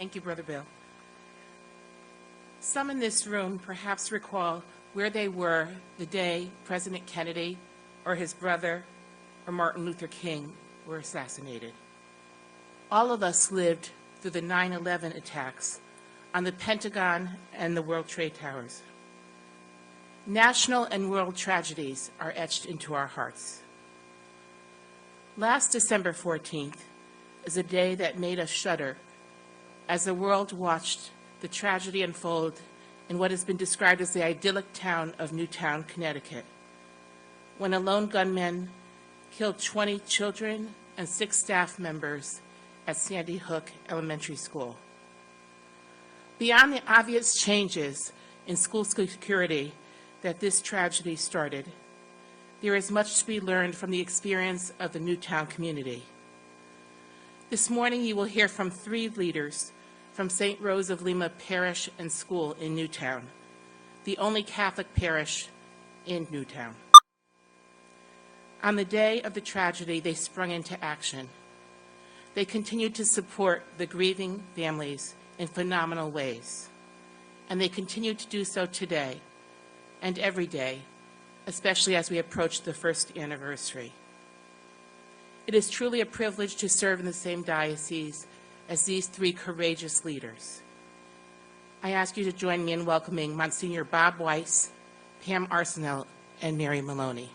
Thank you, Brother Bill. Some in this room perhaps recall where they were the day President Kennedy or his brother or Martin Luther King were assassinated. All of us lived through the 9/11 attacks on the Pentagon and the World Trade Towers. National and world tragedies are etched into our hearts. Last December 14th is a day that made us shudder as the world watched the tragedy unfold in what has been described as the idyllic town of Newtown, Connecticut, when a lone gunman killed 20 children and 6 staff members at Sandy Hook Elementary School. Beyond the obvious changes in school security that this tragedy started, there is much to be learned from the experience of the Newtown community. This morning you will hear from 3 leaders from St. Rose of Lima Parish and School in Newtown, the only Catholic parish in Newtown. On the day of the tragedy, they sprung into action. They continued to support the grieving families in phenomenal ways, and they continue to do so today and every day, especially as we approach the 1st anniversary. It is truly a privilege to serve in the same diocese as these 3 courageous leaders. I ask you to join me in welcoming Monsignor Bob Weiss, Pam Arsenal, and Mary Maloney.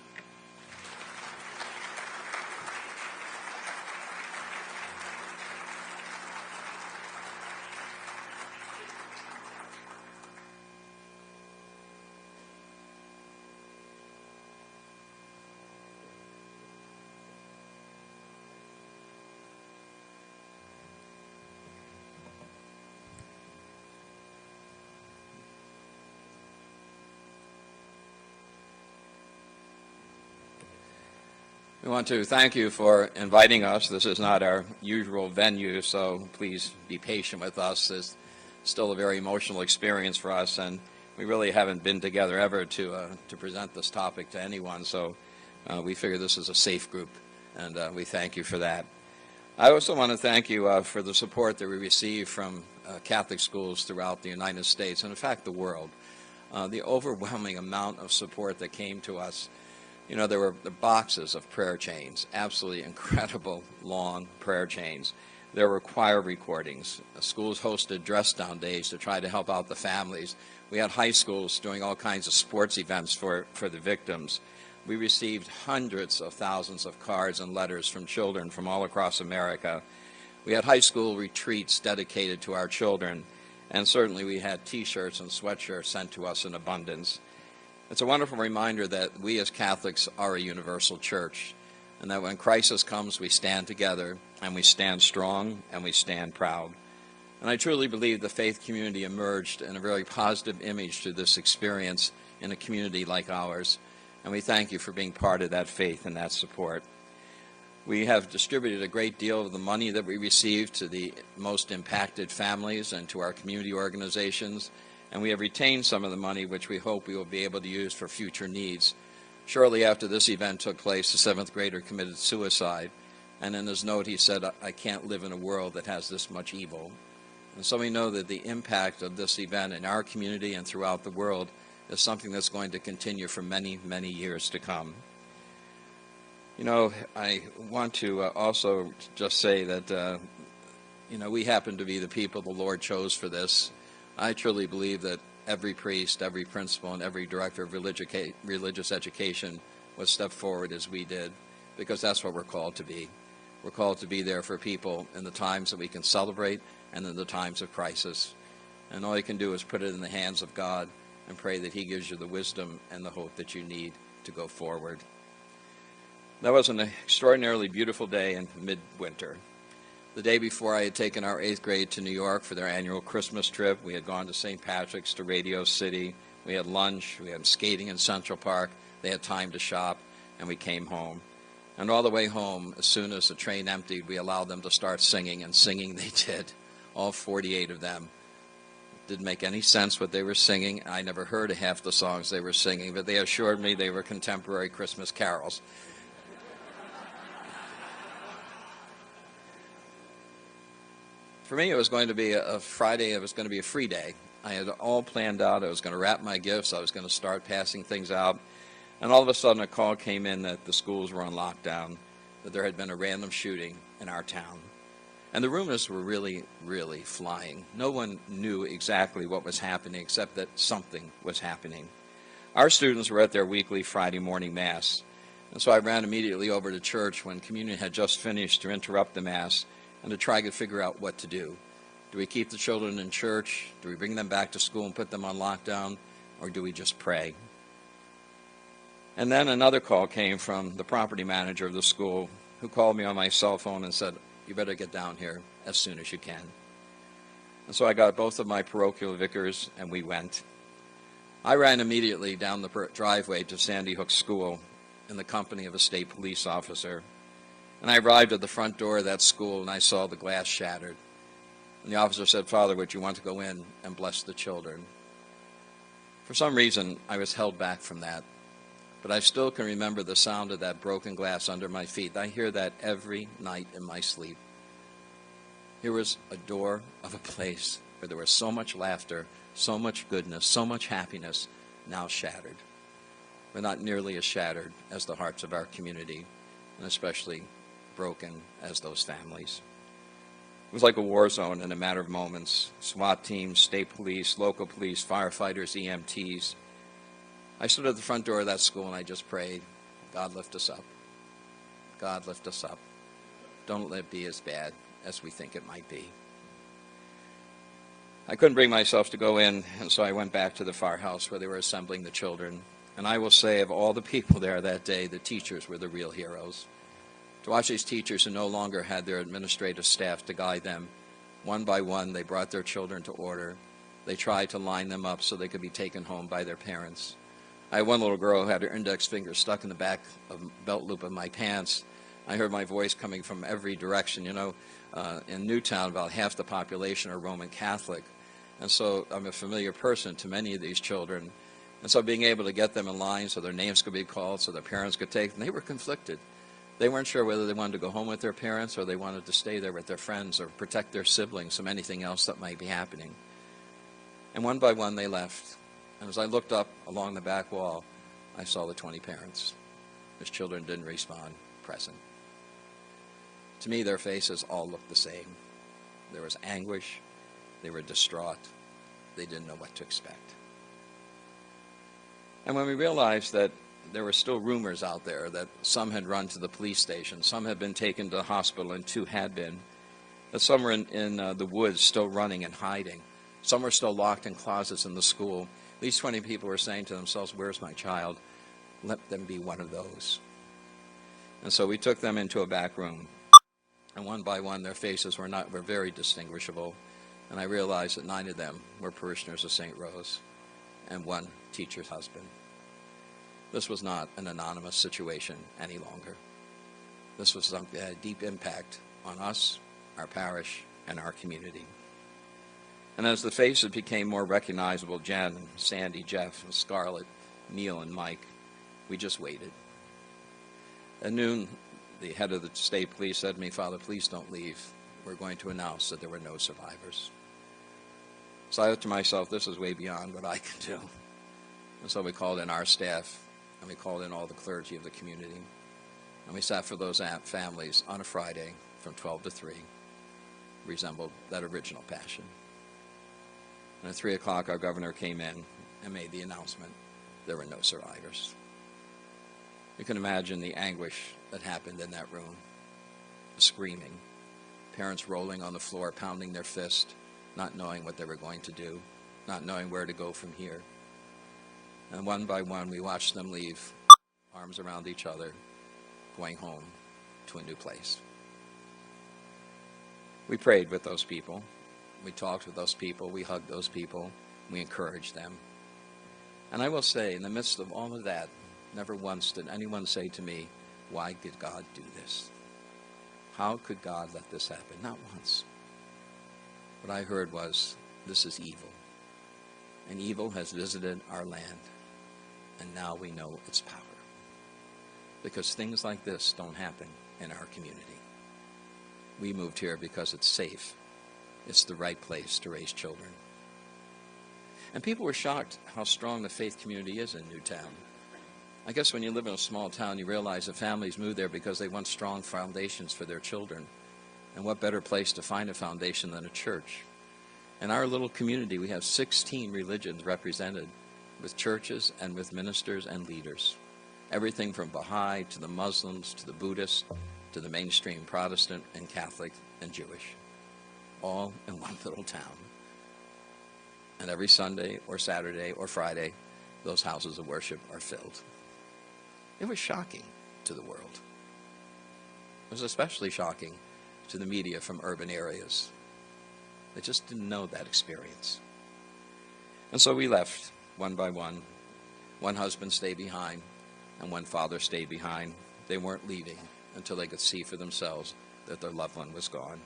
We want to thank you for inviting us. This is not our usual venue, so please be patient with us. It's still a very emotional experience for us, and we really haven't been together ever to present this topic to anyone, so we figure this is a safe group, and we thank you for that. I also want to thank you for the support that we receive from Catholic schools throughout the United States, and in fact the world. The overwhelming amount of support that came to us. You know, there were the boxes of prayer chains, absolutely incredible long prayer chains. There were choir recordings. Schools hosted dress-down days to try to help out the families. We had high schools doing all kinds of sports events for the victims. We received hundreds of thousands of cards and letters from children from all across America. We had high school retreats dedicated to our children, and certainly we had T-shirts and sweatshirts sent to us in abundance. It's a wonderful reminder that we as Catholics are a universal church, and that when crisis comes, we stand together, and we stand strong, and we stand proud. And I truly believe the faith community emerged in a very positive image to this experience in a community like ours, and we thank you for being part of that faith and that support. We have distributed a great deal of the money that we received to the most impacted families and to our community organizations, and we have retained some of the money which we hope we will be able to use for future needs. Shortly after this event took place, the 7th grader committed suicide, and in his note he said, "I can't live in a world that has this much evil." And so we know that the impact of this event in our community and throughout the world is something that's going to continue for many, many years to come. You know, I want to also just say that, we happen to be the people the Lord chose for this. I truly believe that every priest, every principal, and every director of religious education would step forward as we did, because that's what we're called to be. We're called to be there for people in the times that we can celebrate and in the times of crisis. And all you can do is put it in the hands of God and pray that He gives you the wisdom and the hope that you need to go forward. That was an extraordinarily beautiful day in midwinter. The day before, I had taken our 8th grade to New York for their annual Christmas trip. We had gone to St. Patrick's, to Radio City. We had lunch. We had skating in Central Park. They had time to shop, and we came home. And all the way home, as soon as the train emptied, we allowed them to start singing, and singing they did, all 48 of them. Didn't make any sense what they were singing. I never heard of half the songs they were singing, but they assured me they were contemporary Christmas carols. For me, it was going to be a Friday. It was going to be a free day. I had all planned out. I was going to wrap my gifts. I was going to start passing things out. And all of a sudden, a call came in that the schools were on lockdown, that there had been a random shooting in our town. And the rumors were really, really flying. No one knew exactly what was happening except that something was happening. Our students were at their weekly Friday morning Mass. And so I ran immediately over to church when communion had just finished to interrupt the Mass and to try to figure out what to do. Do we keep the children in church? Do we bring them back to school and put them on lockdown? Or do we just pray? And then another call came from the property manager of the school, who called me on my cell phone and said, "You better get down here as soon as you can." And so I got both of my parochial vicars and we went. I ran immediately down the driveway to Sandy Hook School in the company of a state police officer. And I arrived at the front door of that school and I saw the glass shattered. And the officer said, "Father, would you want to go in and bless the children?" For some reason, I was held back from that. But I still can remember the sound of that broken glass under my feet. I hear that every night in my sleep. Here was a door of a place where there was so much laughter, so much goodness, so much happiness, now shattered. But not nearly as shattered as the hearts of our community, and especially broken as those families. It was like a war zone in a matter of moments. SWAT teams, state police, local police, firefighters, EMTs. I stood at the front door of that school and I just prayed, "God, lift us up. God, lift us up. Don't let it be as bad as we think it might be." I couldn't bring myself to go in, and so I went back to the firehouse where they were assembling the children. And I will say, of all the people there that day, the teachers were the real heroes. To watch these teachers who no longer had their administrative staff to guide them, one by one, they brought their children to order. They tried to line them up so they could be taken home by their parents. I had one little girl who had her index finger stuck in the back of the belt loop of my pants. I heard my voice coming from every direction. You know, in Newtown, about half the population are Roman Catholic. And so I'm a familiar person to many of these children. And so being able to get them in line so their names could be called, so their parents could take them, they were conflicted. They weren't sure whether they wanted to go home with their parents or they wanted to stay there with their friends or protect their siblings from anything else that might be happening. And one by one they left. And as I looked up along the back wall, I saw the 20 parents. His children didn't respond, present. To me, their faces all looked the same. There was anguish. They were distraught. They didn't know what to expect. And when we realized that there were still rumors out there that some had run to the police station, some had been taken to the hospital, and 2 had been, that some were in the woods still running and hiding. Some were still locked in closets in the school. These 20 people were saying to themselves, "Where's my child? Let them be one of those." And so we took them into a back room. And one by one, their faces were very distinguishable. And I realized that 9 of them were parishioners of St. Rose and 1 teacher's husband. This was not an anonymous situation any longer. This was something that had a deep impact on us, our parish, and our community. And as the faces became more recognizable, Jen, Sandy, Jeff, and Scarlett, Neil, and Mike, we just waited. At noon, the head of the state police said to me, "Father, please don't leave. We're going to announce that there were no survivors." So I thought to myself, this is way beyond what I can do. And so we called in our staff, and we called in all the clergy of the community. And we sat for those families on a Friday from 12 to 3. Resembled that original Passion. And at 3 o'clock, our governor came in and made the announcement there were no survivors. You can imagine the anguish that happened in that room. The screaming, parents rolling on the floor, pounding their fist, not knowing what they were going to do, not knowing where to go from here. And one by one, we watched them leave, arms around each other, going home to a new place. We prayed with those people. We talked with those people. We hugged those people. We encouraged them. And I will say, in the midst of all of that, never once did anyone say to me, "Why did God do this? How could God let this happen?" Not once. What I heard was, this is evil. And evil has visited our land. And now we know its power. Because things like this don't happen in our community. We moved here because it's safe. It's the right place to raise children. And people were shocked how strong the faith community is in Newtown. I guess when you live in a small town, you realize that families move there because they want strong foundations for their children. And what better place to find a foundation than a church? In our little community, we have 16 religions represented, with churches and with ministers and leaders. Everything from Baha'i to the Muslims to the Buddhists to the mainstream Protestant and Catholic and Jewish, all in one little town. And every Sunday or Saturday or Friday, those houses of worship are filled. It was shocking to the world. It was especially shocking to the media from urban areas. They just didn't know that experience. And so we left one by one. One husband stayed behind, and one father stayed behind. They weren't leaving until they could see for themselves that their loved one was gone.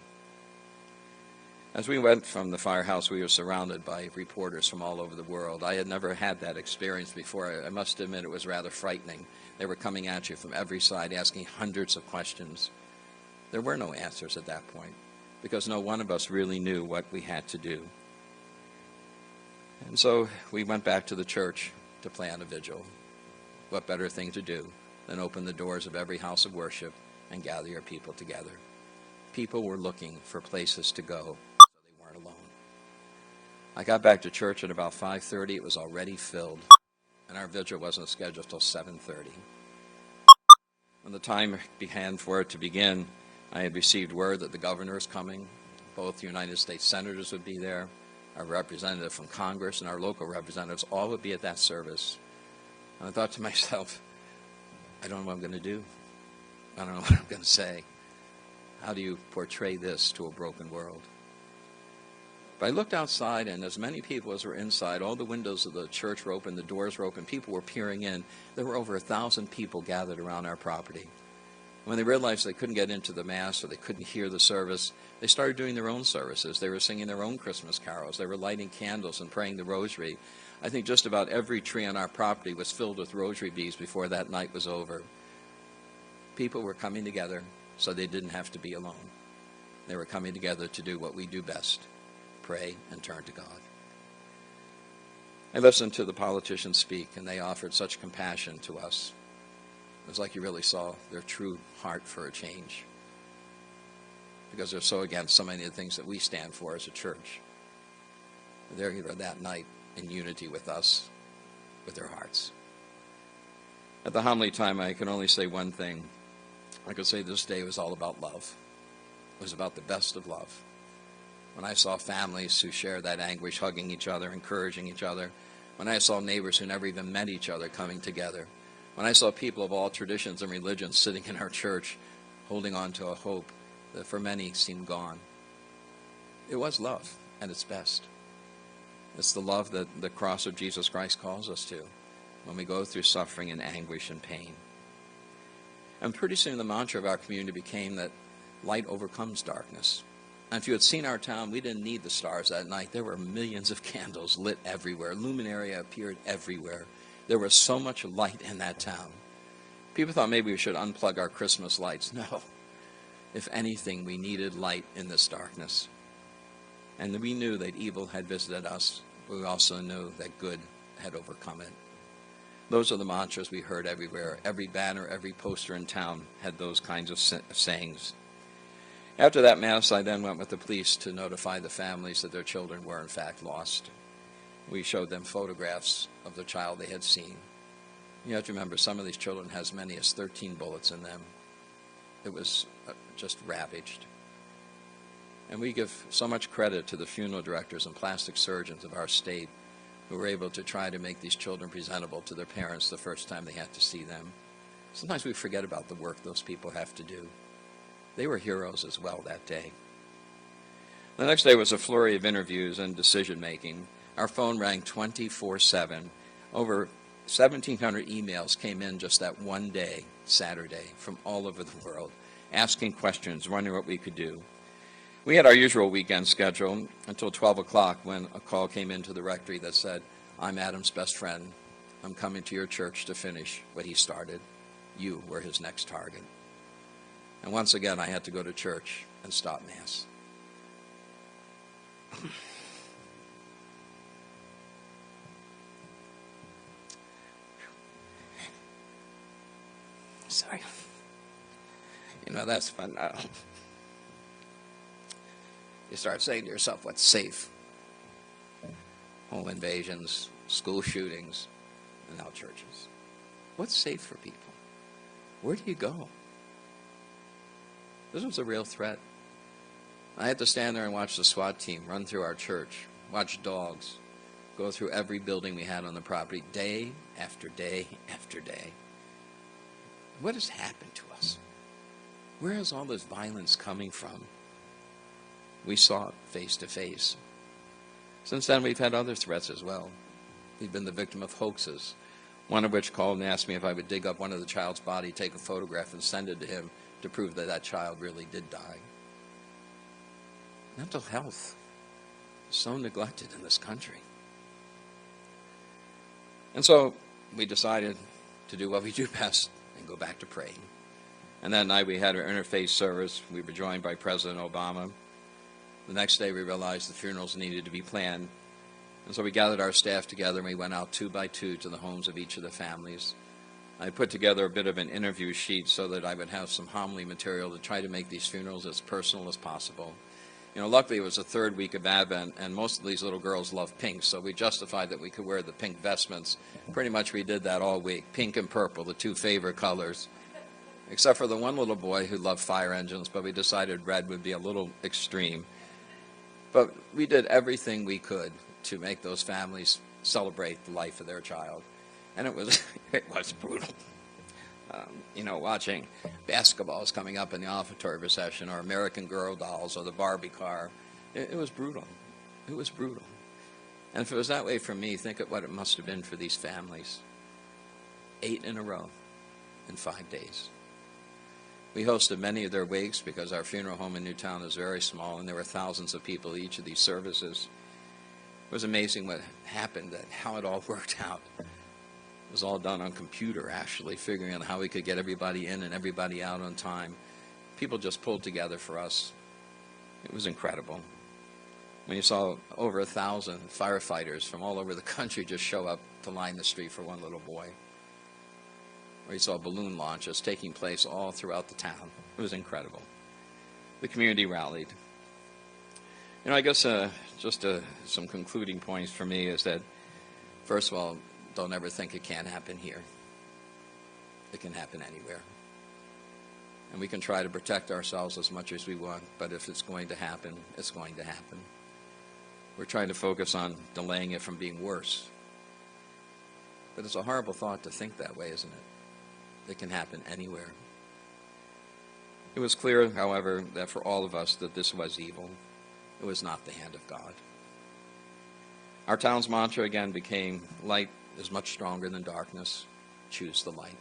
As we went from the firehouse, we were surrounded by reporters from all over the world. I had never had that experience before. I must admit it was rather frightening. They were coming at you from every side, asking hundreds of questions. There were no answers at that point, because no one of us really knew what we had to do. And so we went back to the church to plan a vigil. What better thing to do than open the doors of every house of worship and gather your people together? People were looking for places to go, so they weren't alone. I got back to church at about 5:30. It was already filled, and our vigil wasn't scheduled till 7:30. When the time began for it to begin, I had received word that the governor is coming. Both United States senators would be there. Our representative from Congress and our local representatives all would be at that service. And I thought to myself, I don't know what I'm going to do. I don't know what I'm going to say. How do you portray this to a broken world? But I looked outside, and as many people as were inside, all the windows of the church were open, the doors were open, people were peering in. There were over 1,000 people gathered around our property. When they realized they couldn't get into the Mass or they couldn't hear the service, they started doing their own services. They were singing their own Christmas carols. They were lighting candles and praying the rosary. I think just about every tree on our property was filled with rosary beads before that night was over. People were coming together so they didn't have to be alone. They were coming together to do what we do best, pray and turn to God. I listened to the politicians speak, and they offered such compassion to us. It was like you really saw their true heart for a change, because they're so against so many of the things that we stand for as a church. They're here that night in unity with us, with their hearts. At the homily time, I can only say one thing. I could say this day was all about love. It was about the best of love. When I saw families who shared that anguish, hugging each other, encouraging each other, when I saw neighbors who never even met each other coming together, when I saw people of all traditions and religions sitting in our church, holding on to a hope that for many seemed gone. It was love at its best. It's the love that the cross of Jesus Christ calls us to when we go through suffering and anguish and pain. And pretty soon the mantra of our community became that light overcomes darkness. And if you had seen our town, we didn't need the stars that night. There were millions of candles lit everywhere. Luminaria appeared everywhere. There was so much light in that town. People thought maybe we should unplug our Christmas lights. No. If anything, we needed light in this darkness. And we knew that evil had visited us, but we also knew that good had overcome it. Those are the mantras we heard everywhere. Every banner, every poster in town had those kinds of sayings. After that Mass, I then went with the police to notify the families that their children were in fact lost. We showed them photographs of the child they had seen. You have to remember, some of these children had as many as 13 bullets in them. It was just ravaged. And we give so much credit to the funeral directors and plastic surgeons of our state who were able to try to make these children presentable to their parents the first time they had to see them. Sometimes we forget about the work those people have to do. They were heroes as well that day. The next day was a flurry of interviews and decision-making. Our phone rang 24/7. Over 1,700 emails came in just that one day, Saturday, from all over the world, asking questions, wondering what we could do. We had our usual weekend schedule until 12 o'clock when a call came into the rectory that said, "I'm Adam's best friend. I'm coming to your church to finish what he started. You were his next target." And once again, I had to go to church and stop Mass. Sorry. You know, that's fun. You start saying to yourself, what's safe? Home invasions, school shootings, and now churches. What's safe for people? Where do you go? This was a real threat. I had to stand there and watch the SWAT team run through our church, watch dogs go through every building we had on the property day after day after day. What has happened to us? Where is all this violence coming from? We saw it face to face. Since then, we've had other threats as well. We've been the victim of hoaxes, one of which called and asked me if I would dig up one of the child's body, take a photograph, and send it to him to prove that that child really did die. Mental health is so neglected in this country. And so we decided to do what we do best and go back to praying. And that night we had our interfaith service. We were joined by President Obama. The next day we realized the funerals needed to be planned. And so we gathered our staff together and we went out 2 by 2 to the homes of each of the families. I put together a bit of an interview sheet so that I would have some homily material to try to make these funerals as personal as possible. You know, luckily it was the 3rd week of Advent, and most of these little girls love pink, so we justified that we could wear the pink vestments. Pretty much we did that all week, pink and purple, the 2 favorite colors, except for the one little boy who loved fire engines, but we decided red would be a little extreme. But we did everything we could to make those families celebrate the life of their child, and it was brutal. You know, watching basketballs coming up in the offertory procession, or American Girl dolls, or the Barbie car. It was brutal. It was brutal. And if it was that way for me, think of what it must have been for these families. 8 in a row in 5 days. We hosted many of their wakes because our funeral home in Newtown is very small, and there were thousands of people at each of these services. It was amazing what happened, and how it all worked out. It was all done on computer, actually, figuring out how we could get everybody in and everybody out on time. People just pulled together for us. It was incredible. When you saw over 1,000 firefighters from all over the country just show up to line the street for one little boy. Or you saw balloon launches taking place all throughout the town. It was incredible. The community rallied. You know, I guess just some concluding points for me is that, first of all, don't ever think it can't happen here. It can happen anywhere. And we can try to protect ourselves as much as we want, but if it's going to happen, it's going to happen. We're trying to focus on delaying it from being worse. But it's a horrible thought to think that way, isn't it? It can happen anywhere. It was clear, however, that for all of us that this was evil. It was not the hand of God. Our town's mantra again became, light is much stronger than darkness. Choose the light.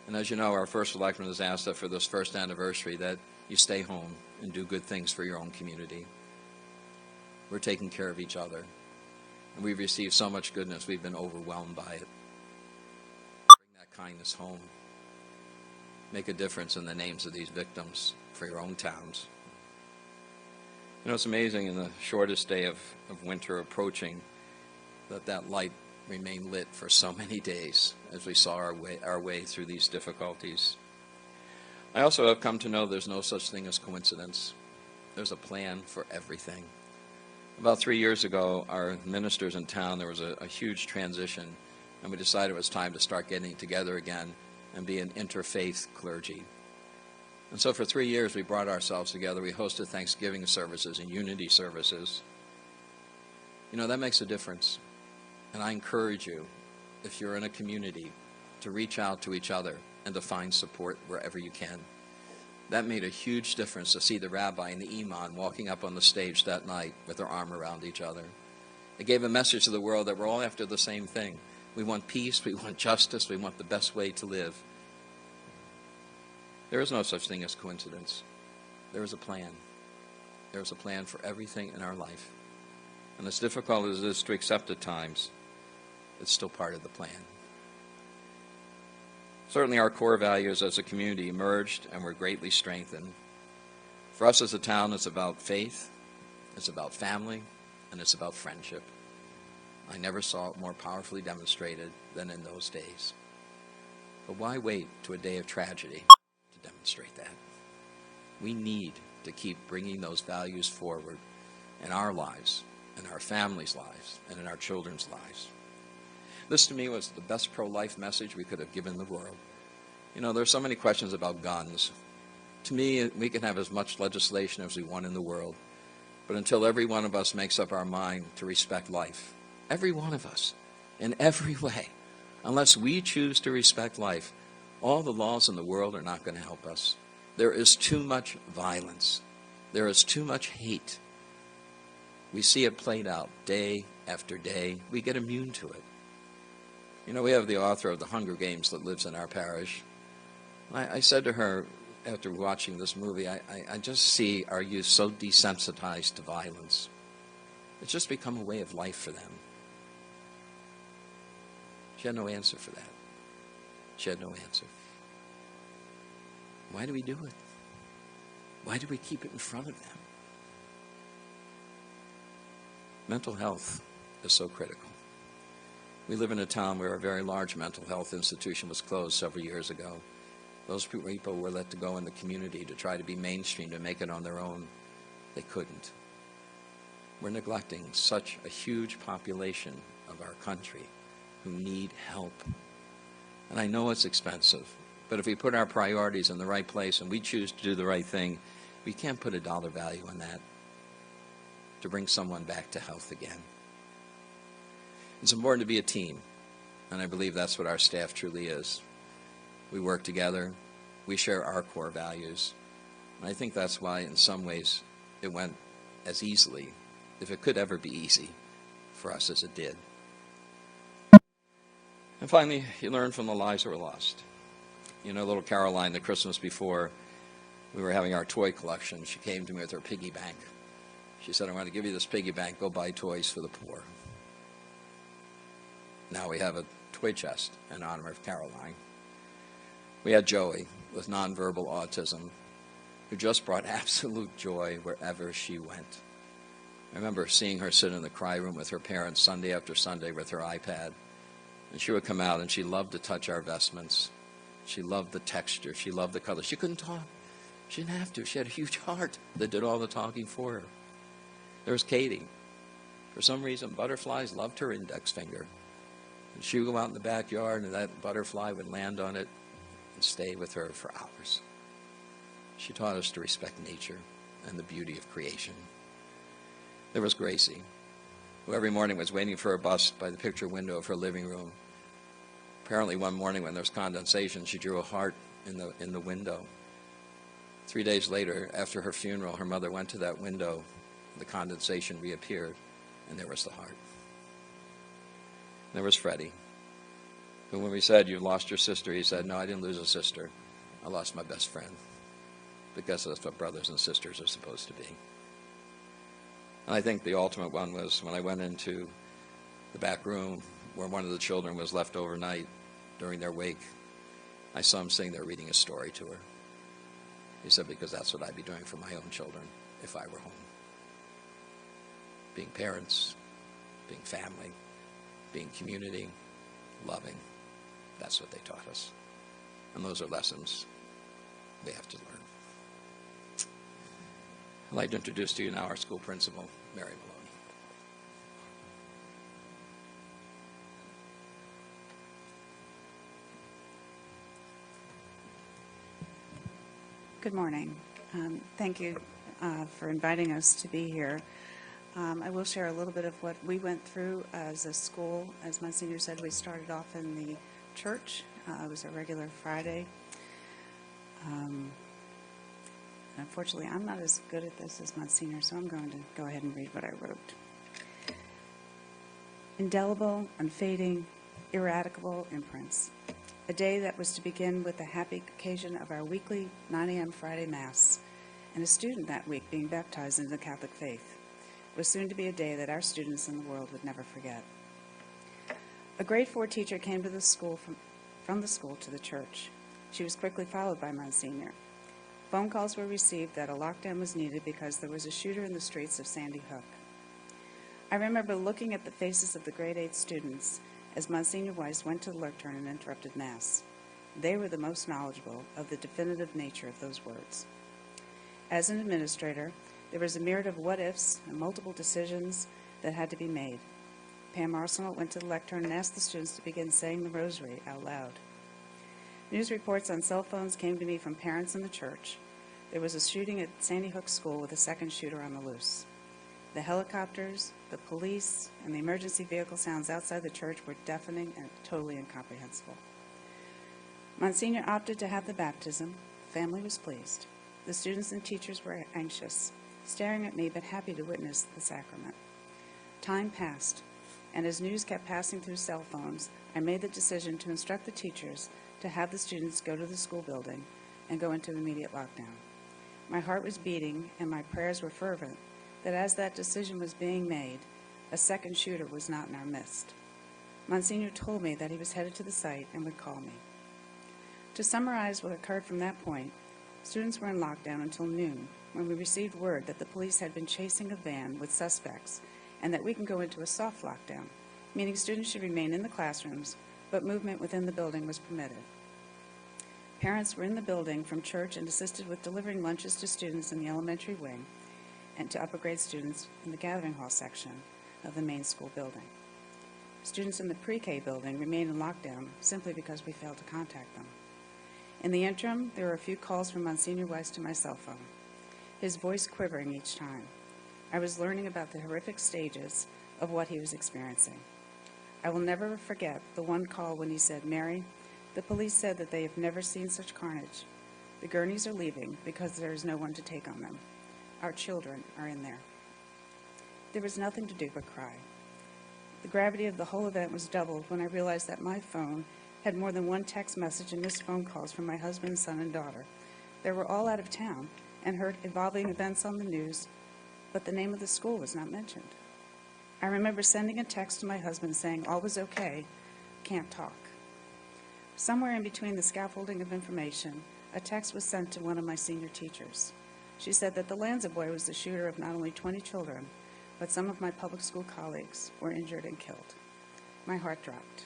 And as you know, our first selectman has asked that for this first anniversary that you stay home and do good things for your own community. We're taking care of each other. And we've received so much goodness, we've been overwhelmed by it. Bring that kindness home. Make a difference in the names of these victims for your own towns. You know, it's amazing in the shortest day of winter approaching that light remained lit for so many days as we saw our way through these difficulties. I also have come to know there's no such thing as coincidence. There's a plan for everything. About 3 years ago, our ministers in town, there was a huge transition, and we decided it was time to start getting together again and be an interfaith clergy. And so for 3 years, we brought ourselves together. We hosted Thanksgiving services and unity services. You know, that makes a difference. And I encourage you, if you're in a community, to reach out to each other and to find support wherever you can. That made a huge difference to see the rabbi and the imam walking up on the stage that night with their arm around each other. It gave a message to the world that we're all after the same thing. We want peace, we want justice, we want the best way to live. There is no such thing as coincidence. There is a plan. There is a plan for everything in our life. And as difficult as it is to accept at times, it's still part of the plan. Certainly our core values as a community emerged and were greatly strengthened. For us as a town, it's about faith, It's about family, and it's about friendship. I never saw it more powerfully demonstrated than in those days. But why wait to a day of tragedy to demonstrate that? We need to keep bringing those values forward in our lives, in our families' lives, and in our children's lives. This, to me, was the best pro-life message we could have given the world. You know, there's so many questions about guns. To me, we can have as much legislation as we want in the world, but until every one of us makes up our mind to respect life, every one of us, in every way, unless we choose to respect life, all the laws in the world are not going to help us. There is too much violence. There is too much hate. We see it played out day after day. We get immune to it. You know, we have the author of The Hunger Games that lives in our parish. I said to her, after watching this movie, I just see our youth so desensitized to violence. It's just become a way of life for them. She had no answer for that. She had no answer. Why do we do it? Why do we keep it in front of them? Mental health is so critical. We live in a town where a very large mental health institution was closed several years ago. Those people were let to go in the community to try to be mainstream, to make it on their own. They couldn't. We're neglecting such a huge population of our country who need help. And I know it's expensive, but if we put our priorities in the right place and we choose to do the right thing, we can't put a dollar value on that to bring someone back to health again. It's important to be a team, and I believe that's what our staff truly is. We work together. We share our core values. And I think that's why, in some ways, it went as easily, if it could ever be easy, for us as it did. And finally, you learn from the lives that were lost. You know, little Caroline, the Christmas before we were having our toy collection, she came to me with her piggy bank. She said, I want to give you this piggy bank. Go buy toys for the poor. Now we have a toy chest in honor of Caroline. We had Joey with nonverbal autism, who just brought absolute joy wherever she went. I remember seeing her sit in the cry room with her parents Sunday after Sunday with her iPad, and she would come out and she loved to touch our vestments. She loved the texture. She loved the color. She couldn't talk. She didn't have to. She had a huge heart that did all the talking for her. There was Katie. For some reason, butterflies loved her index finger. And she would go out in the backyard, and that butterfly would land on it and stay with her for hours. She taught us to respect nature and the beauty of creation. There was Gracie, who every morning was waiting for her bus by the picture window of her living room. Apparently one morning when there was condensation, she drew a heart in the window. 3 days later, after her funeral, her mother went to that window, the condensation reappeared, and there was the heart. There was Freddie, who when we said, you lost your sister, he said, no, I didn't lose a sister. I lost my best friend, because that's what brothers and sisters are supposed to be. And I think the ultimate one was when I went into the back room where one of the children was left overnight during their wake. I saw him sitting there reading a story to her. He said, because that's what I'd be doing for my own children if I were home. Being parents, being family, being community, loving. That's what they taught us. And those are lessons we have to learn. I'd like to introduce to you now our school principal, Mary Maloney. Good morning. Thank you for inviting us to be here. I will share a little bit of what we went through as a school. As Monsignor said, we started off in the church. It was a regular Friday. Unfortunately, I'm not as good at this as Monsignor, so I'm going to go ahead and read what I wrote. Indelible, unfading, ineradicable imprints. A day that was to begin with the happy occasion of our weekly 9 a.m. Friday Mass, and a student that week being baptized into the Catholic faith. It was soon to be a day that our students in the world would never forget. A grade 4 teacher came to the school from the school to the church. She was quickly followed by Monsignor. Phone calls were received that a lockdown was needed because there was a shooter in the streets of Sandy Hook. I remember looking at the faces of the grade 8 students as Monsignor Weiss went to the lectern and interrupted Mass. They were the most knowledgeable of the definitive nature of those words. As an administrator, there was a myriad of what-ifs and multiple decisions that had to be made. Pam Arsenal went to the lectern and asked the students to begin saying the rosary out loud. News reports on cell phones came to me from parents in the church. There was a shooting at Sandy Hook School with a second shooter on the loose. The helicopters, the police, and the emergency vehicle sounds outside the church were deafening and totally incomprehensible. Monsignor opted to have the baptism. The family was pleased. The students and teachers were anxious, staring at me but happy to witness the sacrament. Time passed, and as news kept passing through cell phones, I made the decision to instruct the teachers to have the students go to the school building and go into immediate lockdown. My heart was beating and my prayers were fervent that as that decision was being made, a second shooter was not in our midst. Monsignor told me that he was headed to the site and would call me. To summarize what occurred from that point, students were in lockdown until noon, when we received word that the police had been chasing a van with suspects and that we can go into a soft lockdown, meaning students should remain in the classrooms, but movement within the building was permitted. Parents were in the building from church and assisted with delivering lunches to students in the elementary wing and to upper grade students in the gathering hall section of the main school building. Students in the pre-K building remained in lockdown simply because we failed to contact them. In the interim, there were a few calls from Monsignor Weiss to my cell phone, his voice quivering each time. I was learning about the horrific stages of what he was experiencing. I will never forget the one call when he said, "Mary, the police said that they have never seen such carnage. The gurneys are leaving because there is no one to take on them. Our children are in there." There was nothing to do but cry. The gravity of the whole event was doubled when I realized that my phone had more than one text message and missed phone calls from my husband, son, and daughter. They were all out of town and heard involving events on the news, but the name of the school was not mentioned. I remember sending a text to my husband saying all was okay, can't talk. Somewhere in between the scaffolding of information, a text was sent to one of my senior teachers. She said that the Lanza boy was the shooter of not only 20 children, but some of my public school colleagues were injured and killed. My heart dropped.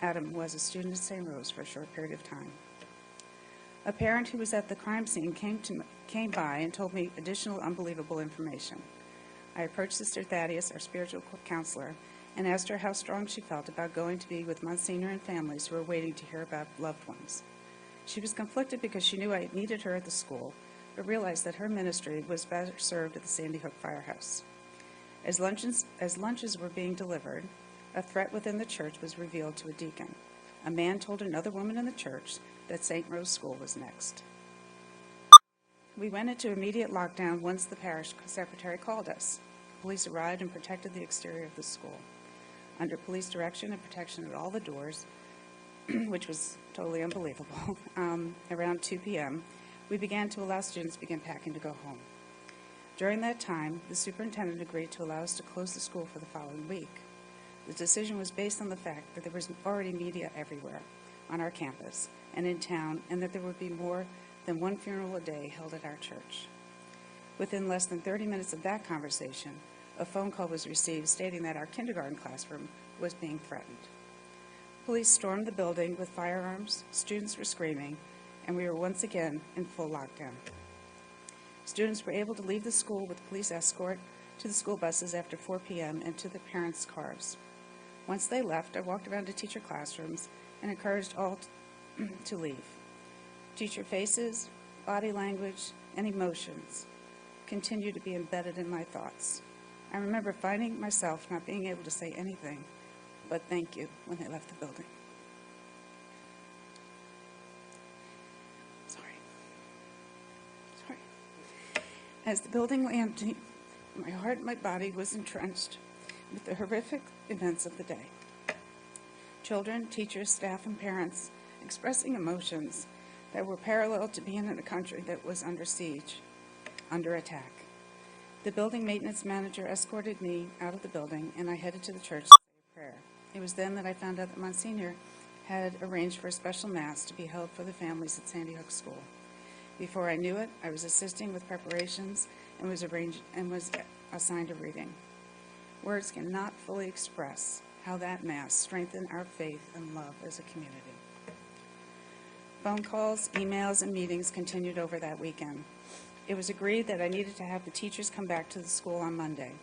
Adam was a student at St. Rose for a short period of time. A parent who was at the crime scene came by and told me additional unbelievable information. I approached Sister Thaddeus, our spiritual counselor, and asked her how strong she felt about going to be with Monsignor and families who were waiting to hear about loved ones. She was conflicted because she knew I needed her at the school, but realized that her ministry was better served at the Sandy Hook Firehouse. As lunches were being delivered, a threat within the church was revealed to a deacon. A man told another woman in the church that St. Rose School was next. We went into immediate lockdown once the parish secretary called us. Police arrived and protected the exterior of the school. Under police direction and protection at all the doors, which was totally unbelievable, around 2 p.m., we began to allow students to begin packing to go home. During that time, the superintendent agreed to allow us to close the school for the following week. The decision was based on the fact that there was already media everywhere on our campus and in town, and that there would be more than one funeral a day held at our church. Within less than 30 minutes of that conversation, a phone call was received stating that our kindergarten classroom was being threatened. Police stormed the building with firearms, students were screaming, and we were once again in full lockdown. Students were able to leave the school with police escort to the school buses after 4 p.m. and to their parents' cars. Once they left, I walked around to teacher classrooms and encouraged all to leave. Teacher faces, body language, and emotions continue to be embedded in my thoughts. I remember finding myself not being able to say anything but thank you when they left the building. Sorry. As the building lay empty, my heart and my body was entrenched with the horrific events of the day. Children, teachers, staff, and parents expressing emotions that were parallel to being in a country that was under siege, under attack. The building maintenance manager escorted me out of the building, and I headed to the church to say a prayer. It was then that I found out that Monsignor had arranged for a special mass to be held for the families at Sandy Hook School. Before I knew it, I was assisting with preparations and was assigned a reading. Words cannot fully express how that Mass strengthened our faith and love as a community. Phone calls, emails, and meetings continued over that weekend. It was agreed that I needed to have the teachers come back to the school on Monday.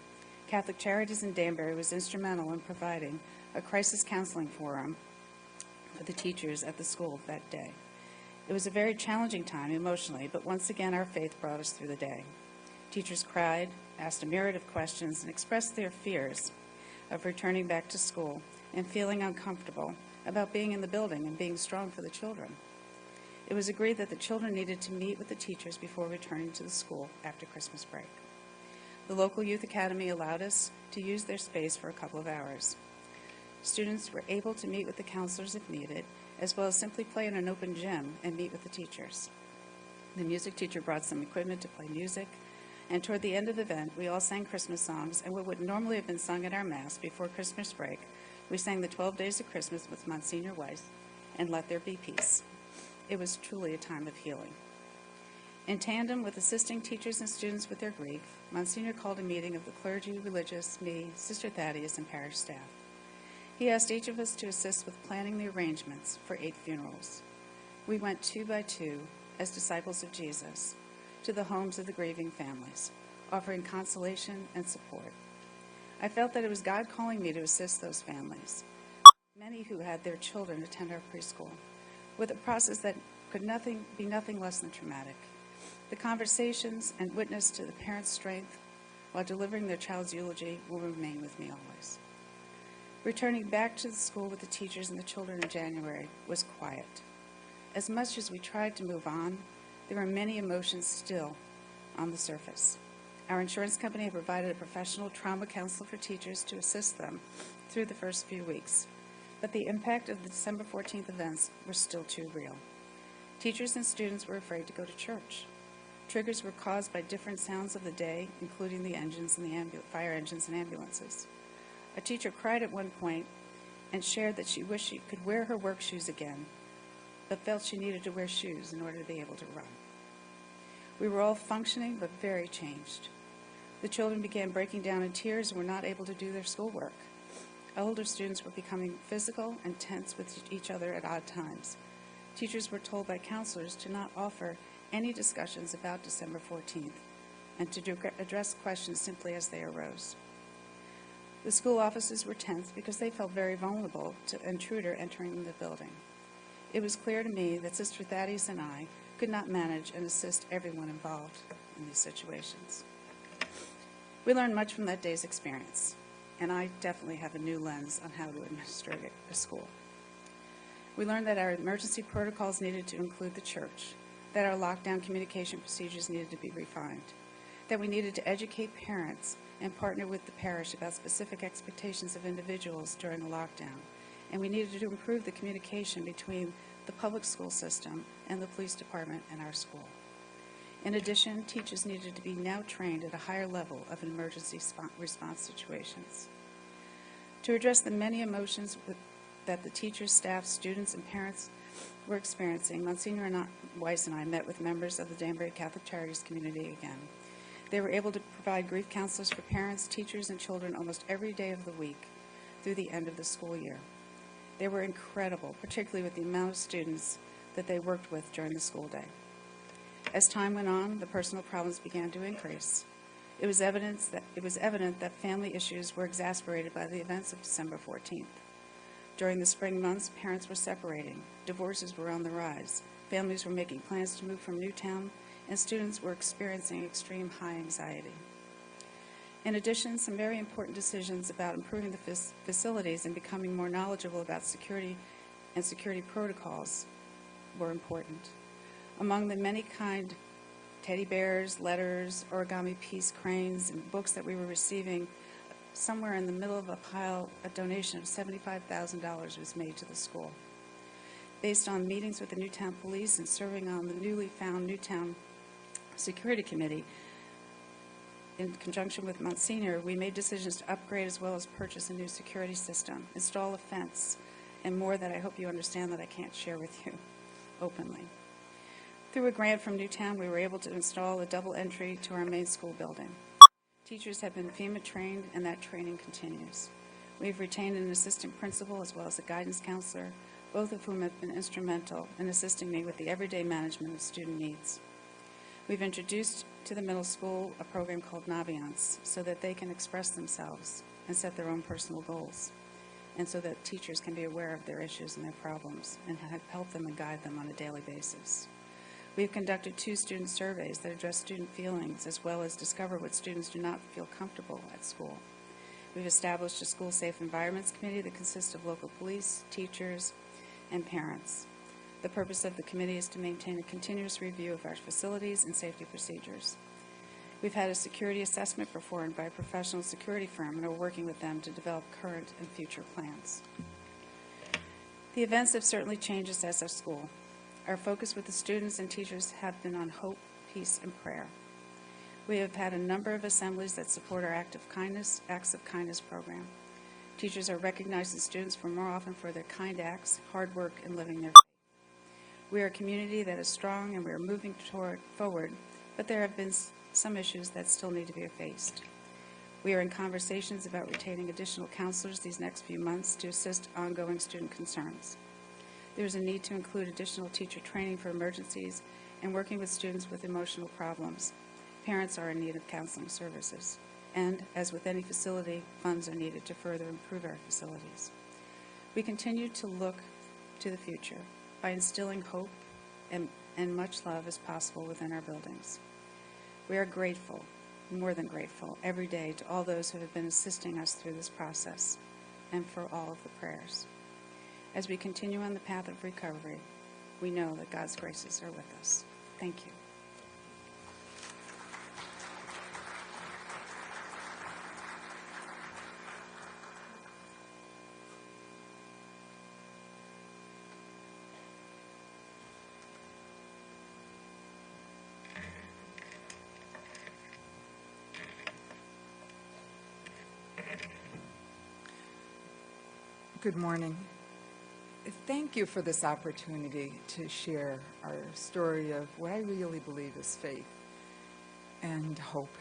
Catholic Charities in Danbury was instrumental in providing a crisis counseling forum for the teachers at the school that day. It was a very challenging time emotionally, but once again our faith brought us through the day. Teachers cried, asked a myriad of questions, and expressed their fears of returning back to school and feeling uncomfortable about being in the building and being strong for the children. It was agreed that the children needed to meet with the teachers before returning to the school after Christmas break. The local youth academy allowed us to use their space for a couple of hours. Students were able to meet with the counselors if needed, as well as simply play in an open gym and meet with the teachers. The music teacher brought some equipment to play music, and toward the end of the event, we all sang Christmas songs, and what would normally have been sung at our Mass before Christmas break, we sang the 12 Days of Christmas with Monsignor Weiss and Let There Be Peace. It was truly a time of healing. In tandem with assisting teachers and students with their grief, Monsignor called a meeting of the clergy, religious, me, Sister Thaddeus, and parish staff. He asked each of us to assist with planning the arrangements for 8 funerals. We went 2 by 2, as disciples of Jesus, to the homes of the grieving families, offering consolation and support. I felt that it was God calling me to assist those families, many who had their children attend our preschool, with a process that could be nothing less than traumatic. The conversations and witness to the parents' strength while delivering their child's eulogy will remain with me always. Returning back to the school with the teachers and the children in January was quiet. As much as we tried to move on, there were many emotions still on the surface. Our insurance company had provided a professional trauma counselor for teachers to assist them through the first few weeks, but the impact of the December 14th events were still too real. Teachers and students were afraid to go to church. Triggers were caused by different sounds of the day, including the engines and the fire engines and ambulances. A teacher cried at one point and shared that she wished she could wear her work shoes again, but felt she needed to wear shoes in order to be able to run. We were all functioning, but very changed. The children began breaking down in tears and were not able to do their schoolwork. Older students were becoming physical and tense with each other at odd times. Teachers were told by counselors to not offer any discussions about December 14th and to address questions simply as they arose. The school offices were tense because they felt very vulnerable to an intruder entering the building. It was clear to me that Sister Thaddeus and I could not manage and assist everyone involved in these situations. We learned much from that day's experience, and I definitely have a new lens on how to administer a school. We learned that our emergency protocols needed to include the church, that our lockdown communication procedures needed to be refined, that we needed to educate parents and partner with the parish about specific expectations of individuals during a lockdown, and we needed to improve the communication between the public school system and the police department and our school. In addition, teachers needed to be now trained at a higher level of emergency response situations. To address the many emotions that the teachers, staff, students, and parents were experiencing, Monsignor Weiss and I met with members of the Danbury Catholic Charities community again. They were able to provide grief counselors for parents, teachers, and children almost every day of the week through the end of the school year. They were incredible, particularly with the amount of students that they worked with during the school day. As time went on, the personal problems began to increase. It was evident that family issues were exacerbated by the events of December 14th. During the spring months, parents were separating, divorces were on the rise, families were making plans to move from Newtown, and students were experiencing extreme high anxiety. In addition, some very important decisions about improving the facilities and becoming more knowledgeable about security and security protocols were important. Among the many kind teddy bears, letters, origami piece cranes, and books that we were receiving, somewhere in the middle of a pile, a donation of $75,000 was made to the school. Based on meetings with the Newtown Police and serving on the newly found Newtown Security Committee, in conjunction with Monsignor, we made decisions to upgrade as well as purchase a new security system, install a fence, and more that I hope you understand that I can't share with you openly. Through a grant from Newtown, we were able to install a double entry to our main school building. Teachers have been FEMA trained, and that training continues. We've retained an assistant principal as well as a guidance counselor, both of whom have been instrumental in assisting me with the everyday management of student needs. We've introduced to the middle school a program called Naviance so that they can express themselves and set their own personal goals, and so that teachers can be aware of their issues and their problems and help them and guide them on a daily basis. We've conducted 2 student surveys that address student feelings as well as discover what students do not feel comfortable at school. We've established a school safe environments committee that consists of local police, teachers, and parents. The purpose of the committee is to maintain a continuous review of our facilities and safety procedures. We've had a security assessment performed by a professional security firm and are working with them to develop current and future plans. The events have certainly changed us as a school. Our focus with the students and teachers have been on hope, peace, and prayer. We have had a number of assemblies that support our Acts of Kindness program. Teachers are recognizing students for more often for their kind acts, hard work, and living their faith. We are a community that is strong and we are moving forward, but there have been some issues that still need to be faced. We are in conversations about retaining additional counselors these next few months to assist ongoing student concerns. There is a need to include additional teacher training for emergencies and working with students with emotional problems. Parents are in need of counseling services. And, as with any facility, funds are needed to further improve our facilities. We continue to look to the future by instilling hope and much love as possible within our buildings. We are grateful, more than grateful, every day to all those who have been assisting us through this process and for all of the prayers. As we continue on the path of recovery, we know that God's graces are with us. Thank you. Good morning. Thank you for this opportunity to share our story of what I really believe is faith and hope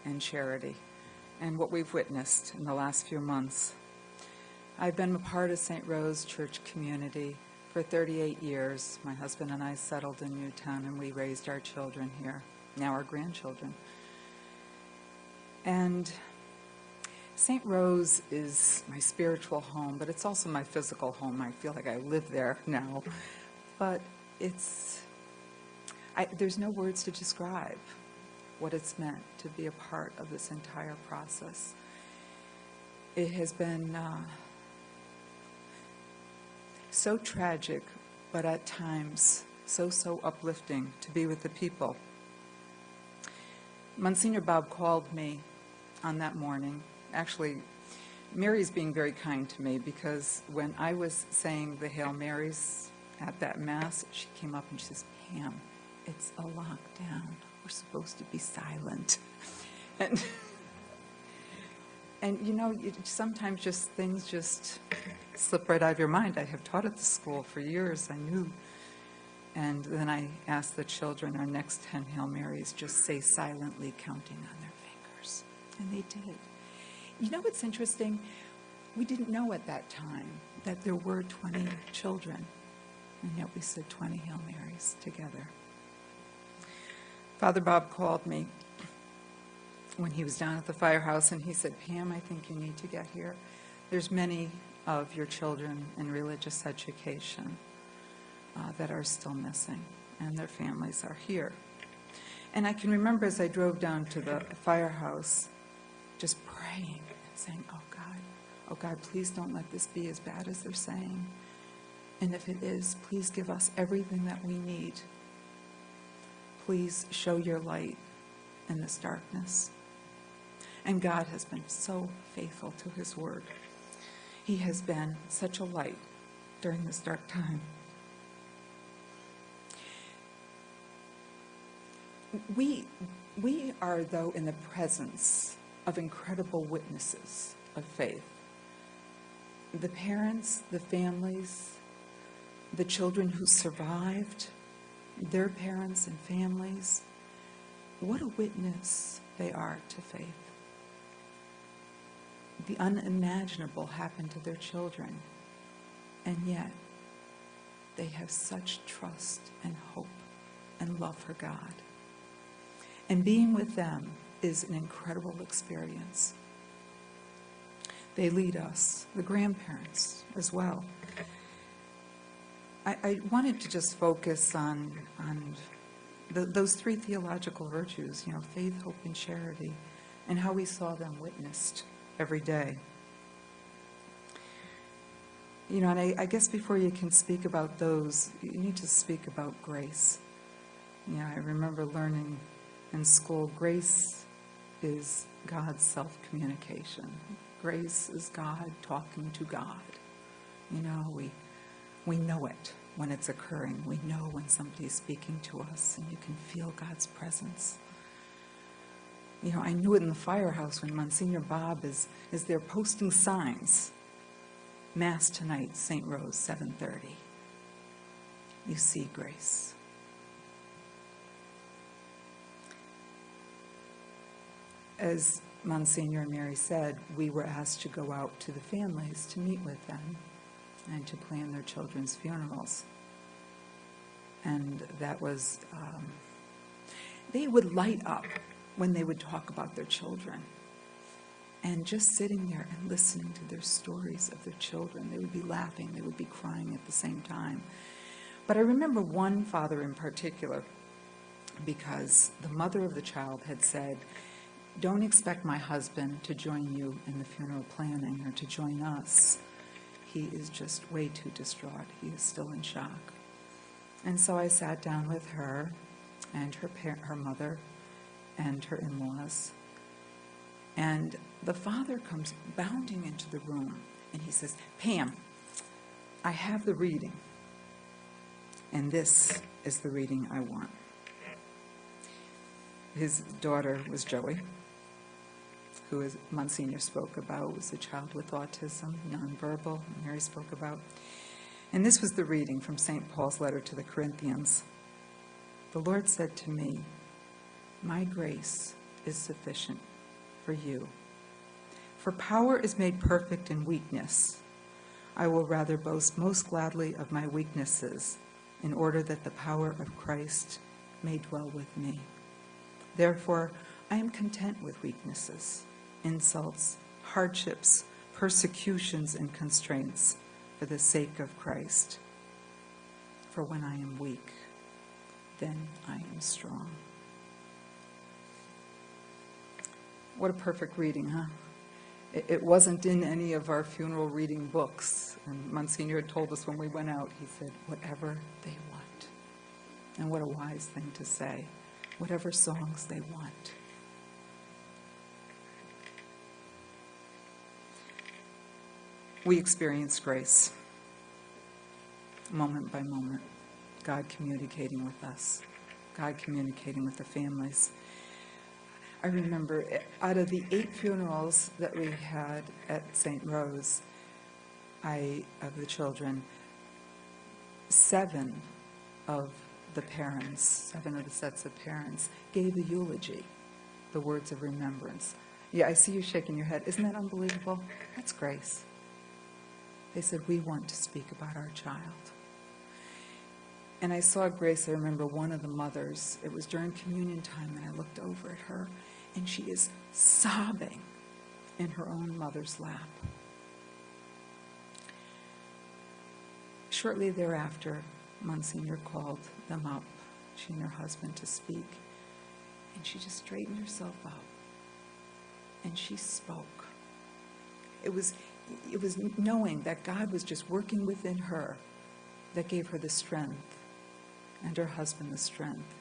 and charity and what we've witnessed in the last few months. I've been a part of St. Rose Church community for 38 years. My husband and I settled in Newtown and we raised our children here, now our grandchildren. And St. Rose is my spiritual home, but it's also my physical home. I feel like I live there now. But there's no words to describe what it's meant to be a part of this entire process. It has been so tragic, but at times so uplifting to be with the people. Monsignor Bob called me on that morning. Actually, Mary's being very kind to me because when I was saying the Hail Marys at that Mass, she came up and she says, "Pam, it's a lockdown. We're supposed to be silent." And you know, sometimes just things just slip right out of your mind. I have taught at the school for years. I knew. And then I asked the children, our next 10 Hail Marys, just say silently, counting on their fingers. And they did. You know what's interesting? We didn't know at that time that there were 20 children, and yet we said 20 Hail Marys together. Father Bob called me when he was down at the firehouse, and he said, "Pam, I think you need to get here. There's many of your children in religious education that are still missing, and their families are here." And I can remember as I drove down to the firehouse, just praying and saying, oh God, please don't let this be as bad as they're saying. And if it is, please give us everything that we need. Please show your light in this darkness. And God has been so faithful to his word. He has been such a light during this dark time. We are, though, in the presence of incredible witnesses of faith. The parents, the families, the children who survived, their parents and families, what a witness they are to faith. The unimaginable happened to their children, and yet they have such trust and hope and love for God. And being with them is an incredible experience. They lead us, the grandparents, as well. I wanted to just focus on those three theological virtues, faith, hope, and charity, and how we saw them witnessed every day. And I guess before you can speak about those, you need to speak about grace. I remember learning in school, grace is God's self-communication. Grace is God talking to God. We know it when it's occurring. We know when somebody's speaking to us, and you can feel God's presence. I knew it in the firehouse when Monsignor Bob is there posting signs. Mass tonight, St. Rose, 7:30. You see grace. As Monsignor and Mary said, we were asked to go out to the families to meet with them and to plan their children's funerals. And that was, they would light up when they would talk about their children. And just sitting there and listening to their stories of their children, they would be laughing, they would be crying at the same time. But I remember one father in particular, because the mother of the child had said, "Don't expect my husband to join you in the funeral planning or to join us. He is just way too distraught. He is still in shock." And so I sat down with her and her mother and her in-laws. And the father comes bounding into the room and he says, "Pam, I have the reading. And this is the reading I want." His daughter was Joey, who, as Monsignor spoke about, was a child with autism, nonverbal, Mary spoke about. And this was the reading from St. Paul's letter to the Corinthians. "The Lord said to me, 'My grace is sufficient for you. For power is made perfect in weakness. I will rather boast most gladly of my weaknesses, in order that the power of Christ may dwell with me. Therefore, I am content with weaknesses, insults, hardships, persecutions, and constraints for the sake of Christ. For when I am weak, then I am strong." What a perfect reading, huh? It wasn't in any of our funeral reading books. And Monsignor had told us when we went out, he said, whatever they want. And what a wise thing to say. Whatever songs they want. We experience grace, moment by moment. God communicating with us. God communicating with the families. I remember out of the 8 funerals that we had at St. Rose, of the children, 7 of the parents, 7 of the sets of parents, gave a eulogy, the words of remembrance. Yeah, I see you shaking your head. Isn't that unbelievable? That's grace. They said, "We want to speak about our child." And I saw Grace. I remember one of the mothers, it was during communion time, and I looked over at her, and she is sobbing in her own mother's lap. Shortly thereafter, Monsignor called them up, she and her husband, to speak. And she just straightened herself up, and she spoke. It was knowing that God was just working within her that gave her the strength, and her husband the strength,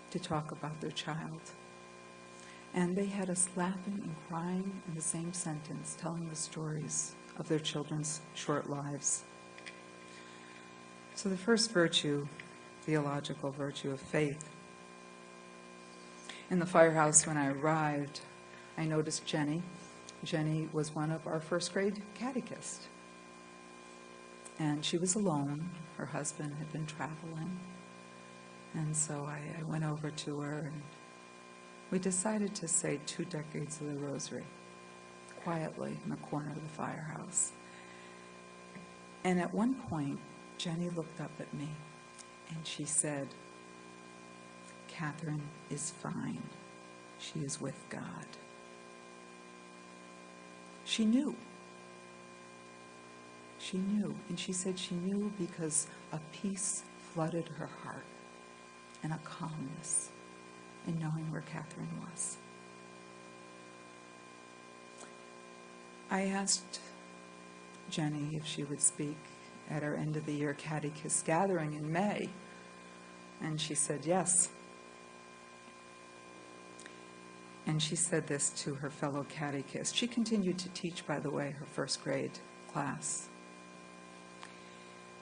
to talk about their child. And they had us laughing and crying in the same sentence, telling the stories of their children's short lives. So the first virtue, theological virtue of faith. In the firehouse when I arrived, I noticed Jenny. Jenny was one of our first grade catechists. And she was alone. Her husband had been traveling. And so I went over to her, and we decided to say 2 decades of the Rosary, quietly in the corner of the firehouse. And at one point, Jenny looked up at me, and she said, "Catherine is fine. She is with God." She knew. She knew. And she said she knew because a peace flooded her heart and a calmness in knowing where Catherine was. I asked Jenny if she would speak at our end of the year catechist gathering in May, and she said yes. And she said this to her fellow catechist. She continued to teach, by the way, her first grade class.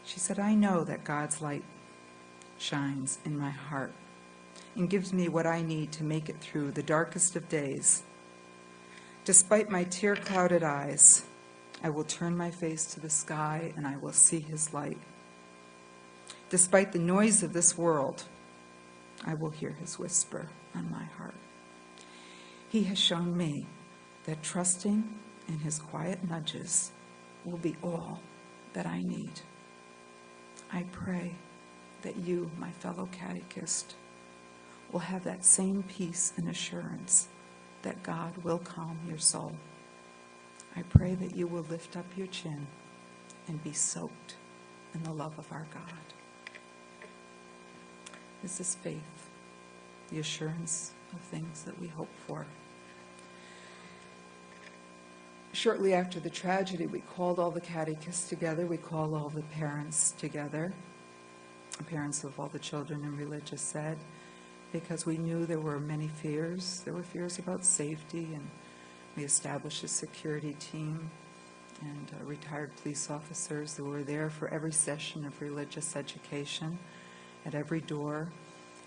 She said, "I know that God's light shines in my heart and gives me what I need to make it through the darkest of days. Despite my tear-clouded eyes, I will turn my face to the sky and I will see his light. Despite the noise of this world, I will hear his whisper on my heart. He has shown me that trusting in his quiet nudges will be all that I need. I pray that you, my fellow catechist, will have that same peace and assurance that God will calm your soul. I pray that you will lift up your chin and be soaked in the love of our God." This is faith, the assurance of things that we hope for. Shortly after the tragedy, we called all the catechists together. We called all the parents together, the parents of all the children in religious ed, because we knew there were many fears. There were fears about safety, and we established a security team and retired police officers that were there for every session of religious education at every door.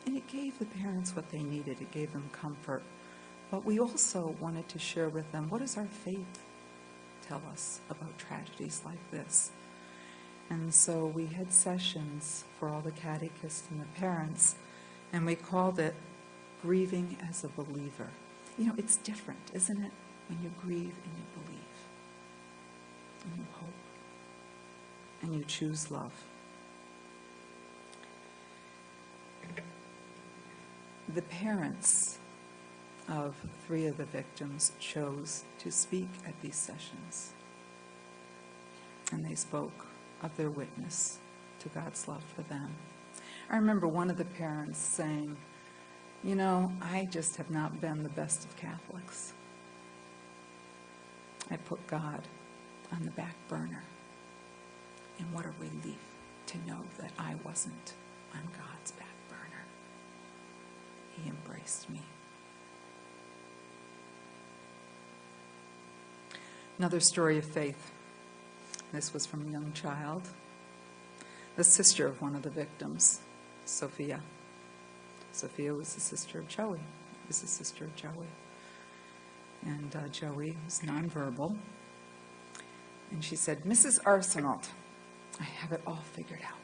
And it gave the parents what they needed. It gave them comfort. But we also wanted to share with them, what does our faith tell us about tragedies like this? And so we had sessions for all the catechists and the parents, and we called it Grieving as a Believer. You know, it's different, isn't it? When you grieve and you believe, and you hope, and you choose love. The parents of 3 of the victims chose to speak at these sessions, and they spoke of their witness to God's love for them. I remember one of the parents saying, "You know, I just have not been the best of Catholics. I put God on the back burner, and what a relief to know that I wasn't on God's back burner. He embraced me." Another story of faith. This was from a young child, the sister of one of the victims, Sophia. Sophia was the sister of Joey. Was the sister of Joey. And Joey was nonverbal. And she said, "Mrs. Arsenault, I have it all figured out.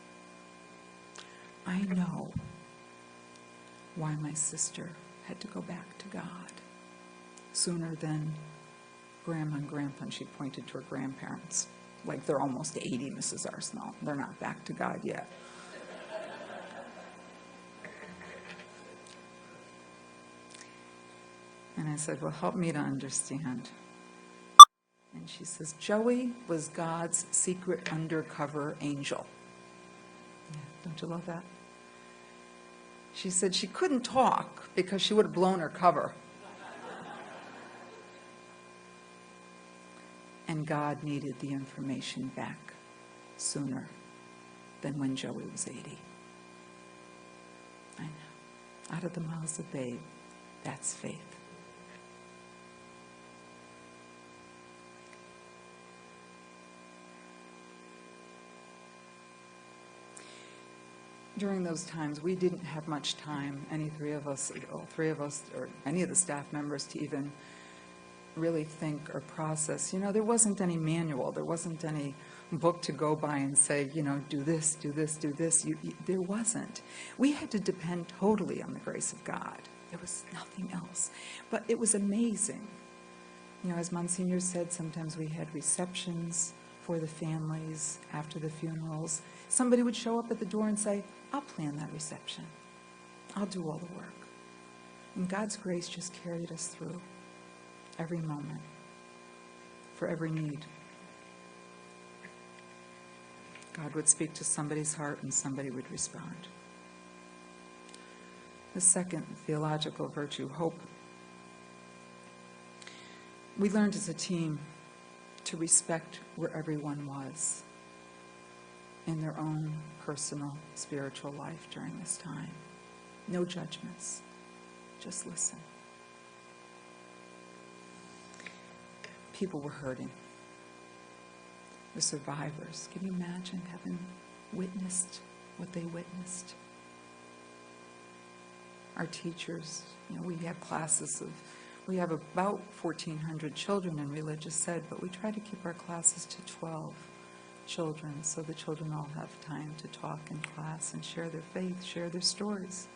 I know why my sister had to go back to God sooner than Grandma and Grandpa," and she pointed to her grandparents. Like, they're almost 80, Mrs. Arsenault. They're not back to God yet. And I said, "Well, help me to understand." And she says, "Joey was God's secret undercover angel." Yeah, don't you love that? She said she couldn't talk because she would have blown her cover. And God needed the information back sooner than when Joey was 80. I know. Out of the mouths of babe, that's faith. During those times, we didn't have much time, all three of us, or any of the staff members, to even really think or process. You know, there wasn't any manual, there wasn't any book to go by and say, do this, do this, do this. There wasn't. We had to depend totally on the grace of God. There was nothing else. But it was amazing. As Monsignor said, sometimes we had receptions for the families after the funerals. Somebody would show up at the door and say, I'll plan that reception. I'll do all the work. And God's grace just carried us through every moment, for every need. God would speak to somebody's heart and somebody would respond. The second theological virtue, hope. We learned as a team to respect where everyone was in their own personal spiritual life during this time. No judgments, just listen. People were hurting. The survivors, can you imagine having witnessed what they witnessed? Our teachers, we have we have about 1,400 children in religious ed, but we try to keep our classes to 12 children, so the children all have time to talk in class and share their faith, share their stories.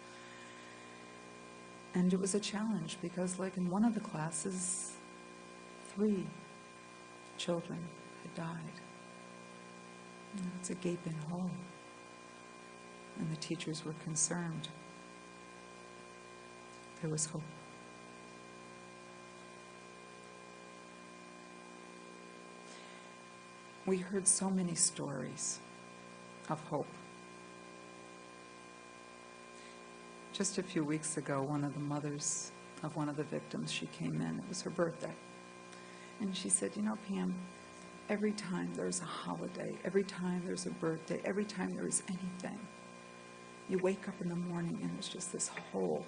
And it was a challenge because, like in one of the classes, 3 children had died. It's a gaping hole. And the teachers were concerned. There was hope. We heard so many stories of hope. Just a few weeks ago, one of the mothers of one of the victims, she came in. It was her birthday. And she said, Pam, every time there's a holiday, every time there's a birthday, every time there is anything, you wake up in the morning and there's just this hole.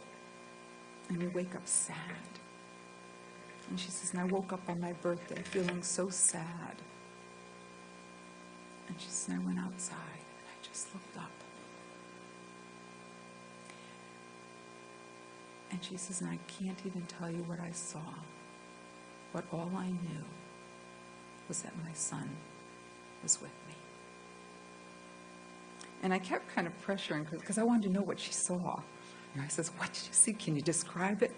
And you wake up sad. And she says, and I woke up on my birthday feeling so sad. And she says, and I went outside and I just looked up. And she says, and I can't even tell you what I saw. But all I knew was that my son was with me. And I kept kind of pressuring because I wanted to know what she saw. And I says, what did you see? Can you describe it?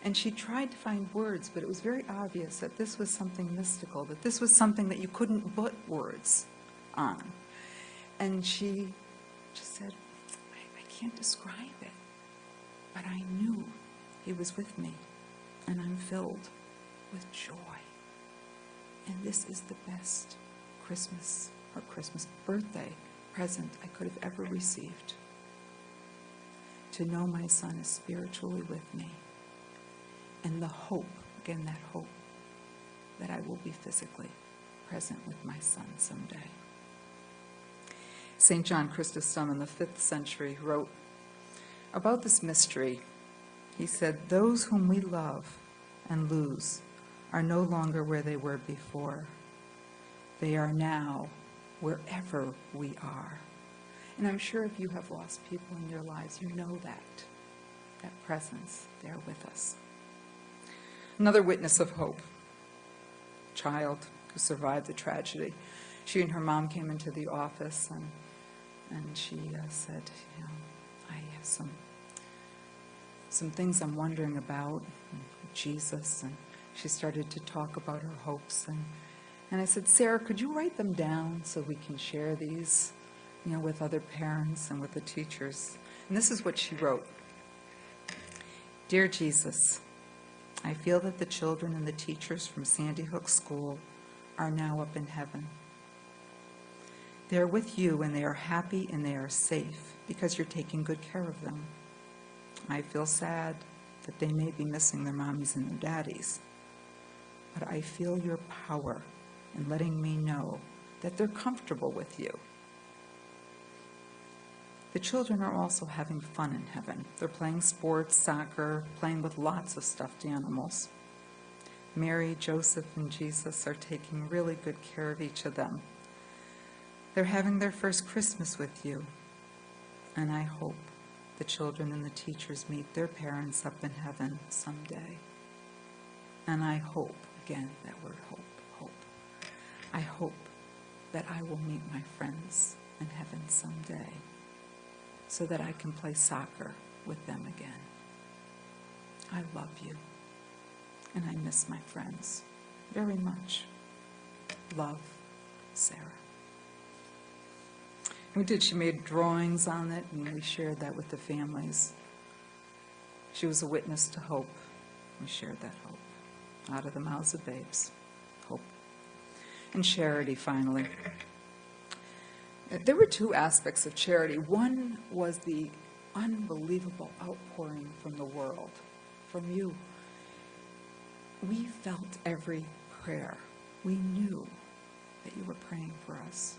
And she tried to find words, but it was very obvious that this was something mystical, that this was something that you couldn't put words on. And she just said, I can't describe it, but I knew he was with me, and I'm filled with joy. And this is the best Christmas birthday present I could have ever received. To know my son is spiritually with me. And the hope, again that hope, that I will be physically present with my son someday. St. John Chrysostom in the 5th century wrote about this mystery. He said, those whom we love and lose are no longer where they were before. They are now wherever we are. And I'm sure if you have lost people in your lives, you know that presence there with us. Another witness of hope, a child who survived the tragedy. She and her mom came into the office and she said, I have some things I'm wondering about Jesus. And she started to talk about her hopes. And I said, Sarah, could you write them down so we can share these with other parents and with the teachers? And this is what she wrote. Dear Jesus, I feel that the children and the teachers from Sandy Hook School are now up in heaven. They are with you and they are happy and they are safe because you're taking good care of them. I feel sad that they may be missing their mommies and their daddies, but I feel your power in letting me know that they're comfortable with you. The children are also having fun in heaven. They're playing sports, soccer, playing with lots of stuffed animals. Mary, Joseph, and Jesus are taking really good care of each of them. They're having their first Christmas with you. And I hope the children and the teachers meet their parents up in heaven someday. And I hope, again, that word hope, hope. I hope that I will meet my friends in heaven someday so that I can play soccer with them again. I love you, and I miss my friends very much. Love, Sarah. We did. She made drawings on it, and we shared that with the families. She was a witness to hope. We shared that hope out of the mouths of babes. Hope. And charity, finally. There were two aspects of charity. One was the unbelievable outpouring from the world, from you. We felt every prayer. We knew that you were praying for us.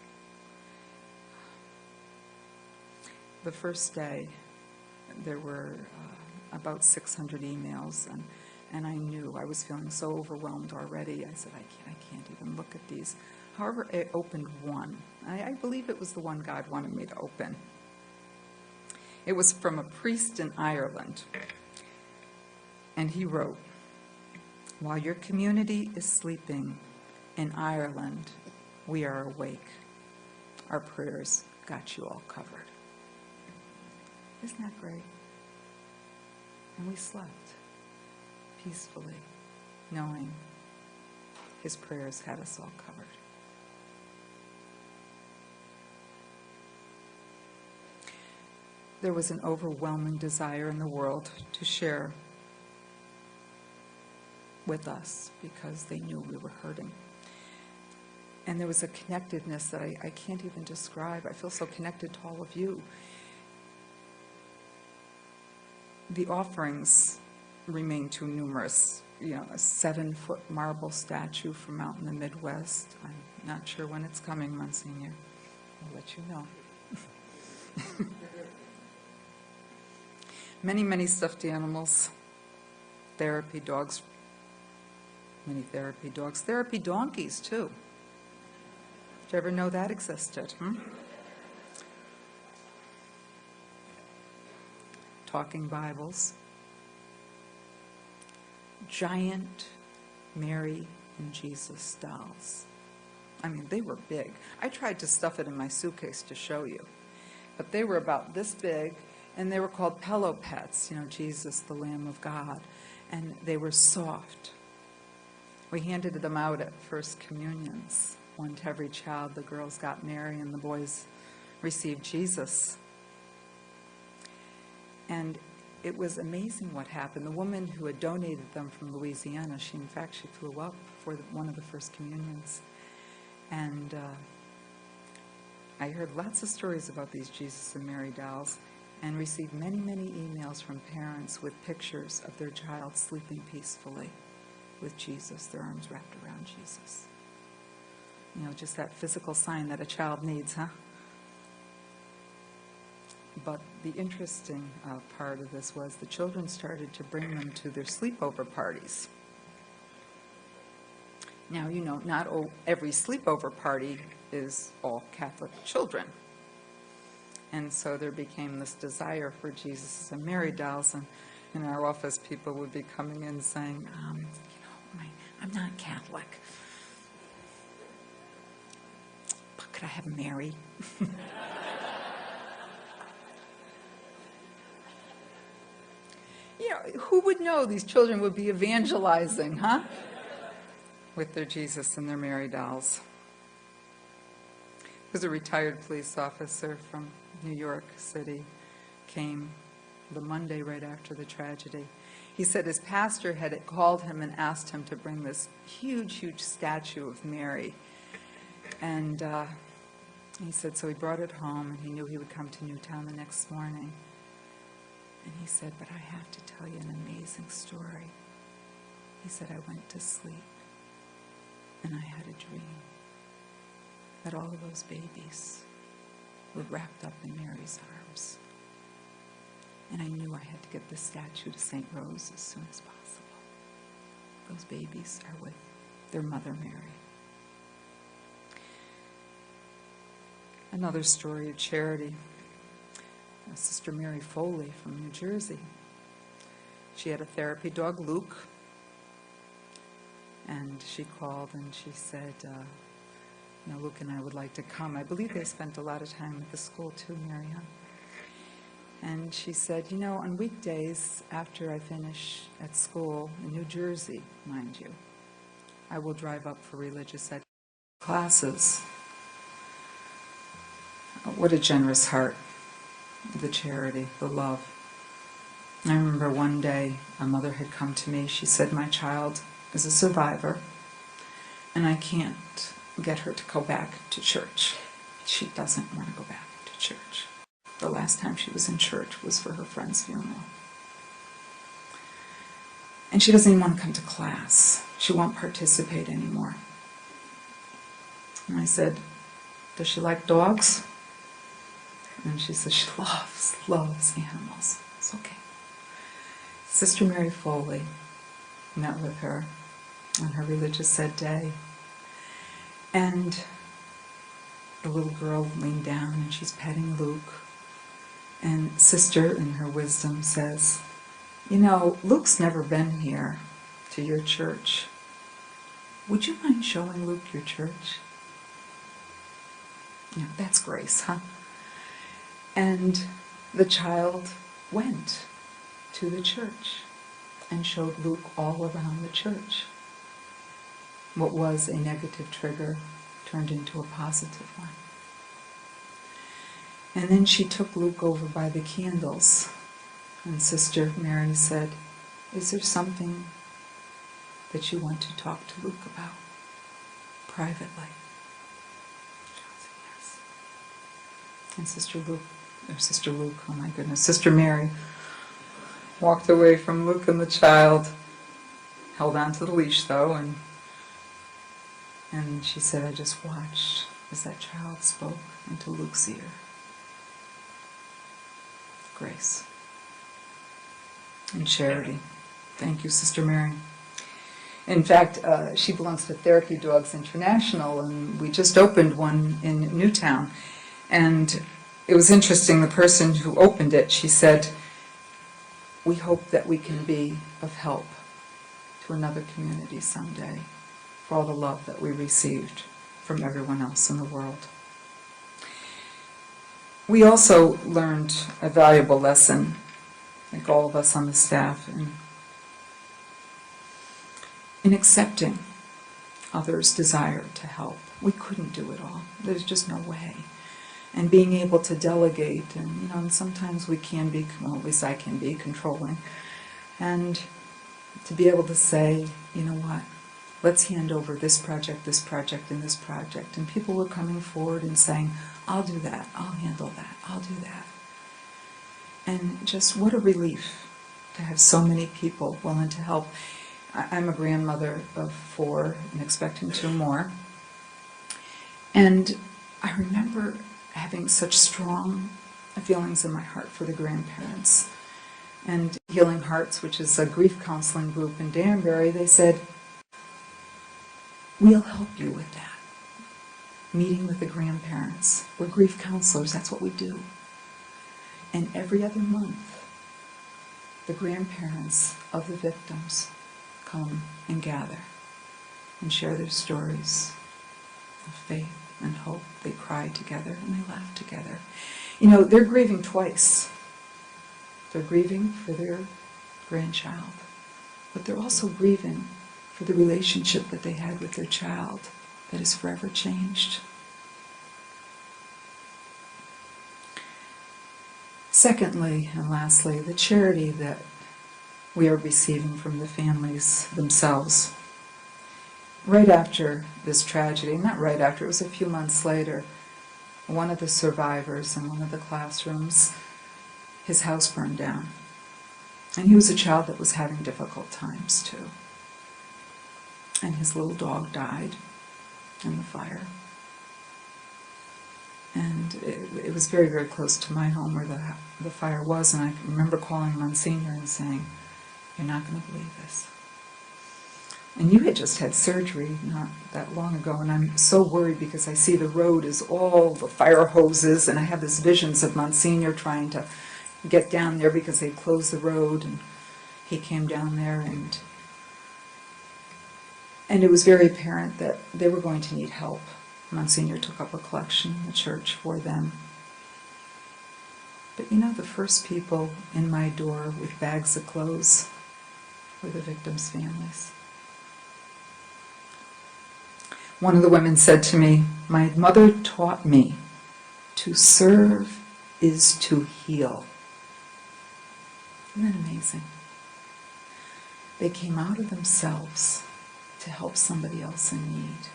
The first day, there were about 600 emails, and I knew I was feeling so overwhelmed already. I said, I can't even look at these. However, I opened one. I believe it was the one God wanted me to open. It was from a priest in Ireland, and he wrote, "While your community is sleeping in Ireland, we are awake. Our prayers got you all covered." Isn't that great? And we slept peacefully, knowing his prayers had us all covered. There was an overwhelming desire in the world to share with us because they knew we were hurting. And there was a connectedness that I can't even describe. I feel so connected to all of you. The offerings remain too numerous. You know, a 7-foot marble statue from out in the Midwest. I'm not sure when it's coming, Monsignor. I'll let you know. Many, many stuffed animals. Therapy dogs. Many therapy dogs. Therapy donkeys, too. Did you ever know that existed? Talking Bibles. Giant Mary and Jesus dolls. I mean, they were big. I tried to stuff it in my suitcase to show you. But they were about this big, and they were called pillow pets, you know, Jesus, the Lamb of God. And they were soft. We handed them out at First Communions. One to every child. The girls got Mary, and the boys received Jesus. And it was amazing what happened. The woman who had donated them from Louisiana, she flew up for one of the First Communions. And I heard lots of stories about these Jesus and Mary dolls and received many, many emails from parents with pictures of their child sleeping peacefully with Jesus, their arms wrapped around Jesus. You know, just that physical sign that a child needs, huh? But the interesting part of this was the children started to bring them to their sleepover parties. Now, you know, not every sleepover party is all Catholic children. And so there became this desire for Jesus and Mary dolls. And in our office, people would be coming in saying, I'm not Catholic, but could I have Mary? You know, who would know these children would be evangelizing, huh? With their Jesus and their Mary dolls. There was a retired police officer from New York City, came the Monday right after the tragedy. He said his pastor had called him and asked him to bring this huge, huge statue of Mary. And he said, so he brought it home, and he knew he would come to Newtown the next morning. And he said, but I have to tell you an amazing story. He said, I went to sleep, and I had a dream that all of those babies were wrapped up in Mary's arms. And I knew I had to get the statue to St. Rose as soon as possible. Those babies are with their mother, Mary. Another story of charity. Sister Mary Foley from New Jersey. She had a therapy dog, Luke, and she called and she said, Luke and I would like to come. I believe they spent a lot of time at the school too, Marianne. And she said, on weekdays after I finish at school in New Jersey, mind you, I will drive up for religious ed classes. What a generous heart, the charity, the love. I remember one day a mother had come to me. She said, my child is a survivor, and I can't get her to go back to church. She doesn't want to go back to church. The last time she was in church was for her friend's funeral. And she doesn't even want to come to class. She won't participate anymore. And I said, does she like dogs? And she said she loves animals. It's okay. Sister Mary Foley met with her on her religious ed day. And the little girl leaned down and she's petting Luke. And Sister, in her wisdom, says, Luke's never been here to your church. Would you mind showing Luke your church? That's grace, huh? And the child went to the church and showed Luke all around the church. What was a negative trigger turned into a positive one. And then she took Luke over by the candles, and Sister Mary said, is there something that you want to talk to Luke about privately? Yes. And Sister Luke, oh my goodness, Sister Mary walked away from Luke and the child, held on to the leash though, and she said, I just watched as that child spoke into Luke's ear. Grace and charity. Thank you, Sister Mary. In fact, she belongs to Therapy Dogs International, and we just opened one in Newtown. And it was interesting, the person who opened it, she said, we hope that we can be of help to another community someday for all the love that we received from everyone else in the world. We also learned a valuable lesson, like all of us on the staff, in accepting others' desire to help. We couldn't do it all. There's just no way. And being able to delegate, and sometimes we can be, well, at least I can be, controlling, and to be able to say, you know what, let's hand over this project, and this project. And people were coming forward and saying, I'll do that, I'll handle that, I'll do that. And just what a relief to have so many people willing to help. I'm a grandmother of 4 and expecting 2 more. And I remember having such strong feelings in my heart for the grandparents. And Healing Hearts, which is a grief counseling group in Danbury, they said, we'll help you with that. Meeting with the grandparents. We're grief counselors, that's what we do. And every other month, the grandparents of the victims come and gather and share their stories of faith and hope. They cry together and they laugh together. They're grieving twice. They're grieving for their grandchild, but they're also grieving for the relationship that they had with their child that is forever changed. Secondly, and lastly, the charity that we are receiving from the families themselves. Right after this tragedy, not right after, it was a few months later, one of the survivors in one of the classrooms, his house burned down. And he was a child that was having difficult times too. And his little dog died in the fire. And it was very, very close to my home where the fire was, and I remember calling Monsignor and saying, you're not going to believe this. And you had just had surgery not that long ago, and I'm so worried because I see the road is all the fire hoses, and I have these visions of Monsignor trying to get down there because they closed the road, and he came down there, and it was very apparent that they were going to need help Monsignor took up a collection in the church for them. But you know, the first people in my door with bags of clothes were the victims' families. One of the women said to me, "My mother taught me to serve is to heal." Isn't that amazing? They came out of themselves to help somebody else in need.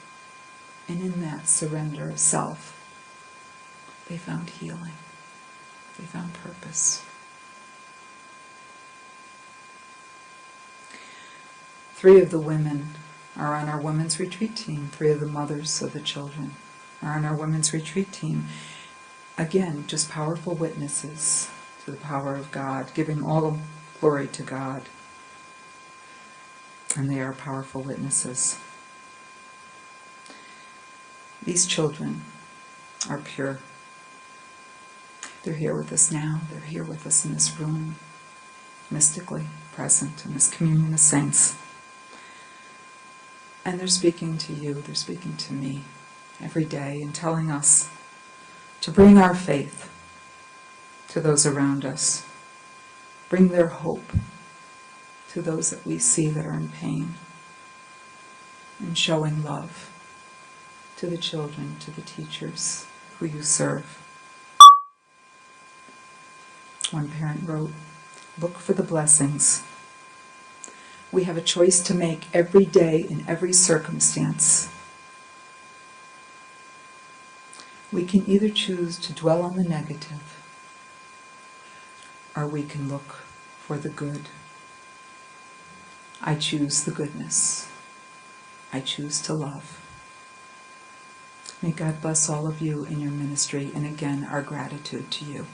And in that surrender of self, they found healing. They found purpose. 3 of the women are on our women's retreat team. 3 of the mothers of the children are on our women's retreat team. Again, just powerful witnesses to the power of God, giving all glory to God. And they are powerful witnesses. These children are pure. They're here with us now. They're here with us in this room, mystically present in this communion of saints. And they're speaking to you, they're speaking to me every day and telling us to bring our faith to those around us, bring their hope to those that we see that are in pain, and showing love to the children, to the teachers who you serve. One parent wrote, "Look for the blessings. We have a choice to make every day in every circumstance. We can either choose to dwell on the negative, or we can look for the good. I choose the goodness. I choose to love." May God bless all of you in your ministry, and again, our gratitude to you.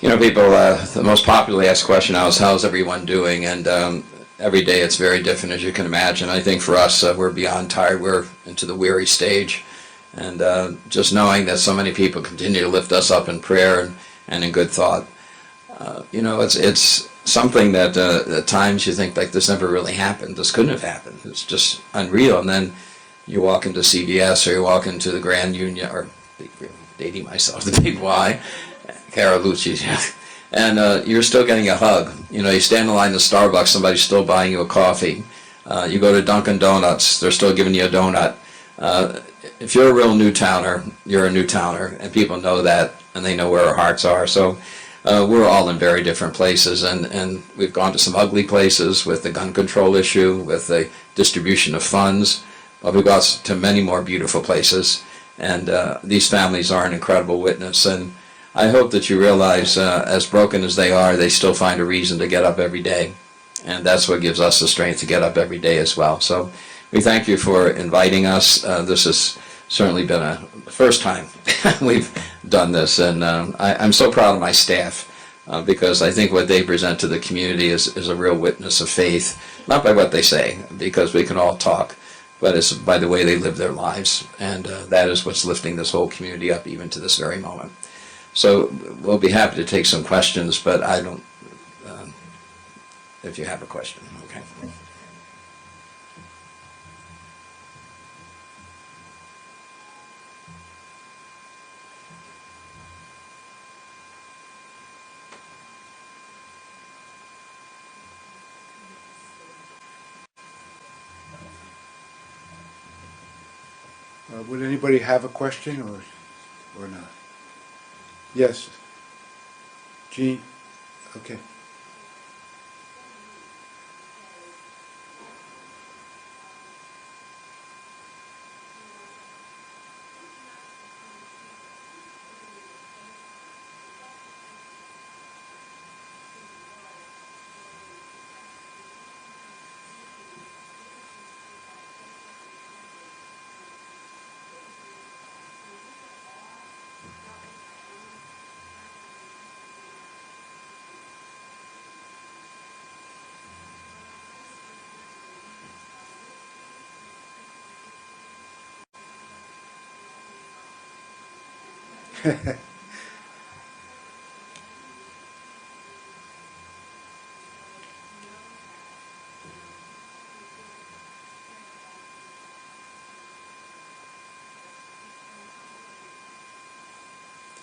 You know, people, the most popularly asked question now is, how's everyone doing? And every day it's very different, as you can imagine. I think for us, we're beyond tired. We're into the weary stage. And just knowing that so many people continue to lift us up in prayer and in good thought. You know, it's something that at times you think, like, this never really happened. This couldn't have happened. It's just unreal. And then you walk into CVS or you walk into the Grand Union, or dating myself, the Big Y, Caralucci's, yeah. And you're still getting a hug. You know, you stand in line to Starbucks, somebody's still buying you a coffee. You go to Dunkin' Donuts, they're still giving you a donut. If you're a real Newtowner, you're a Newtowner, and people know that, and they know where our hearts are. So we're all in very different places, and we've gone to some ugly places with the gun control issue, with the distribution of funds, but we've got to many more beautiful places, and these families are an incredible witness. And I hope that you realize, as broken as they are, they still find a reason to get up every day. And that's what gives us the strength to get up every day as well. So we thank you for inviting us. This has certainly been the first time we've done this. And I'm so proud of my staff, because I think what they present to the community is a real witness of faith, not by what they say, because we can all talk, but it's by the way they live their lives. And that is what's lifting this whole community up even to this very moment. So we'll be happy to take some questions, but I don't, if you have a question, okay. Would anybody have a question or not? Yes. Jean? Okay.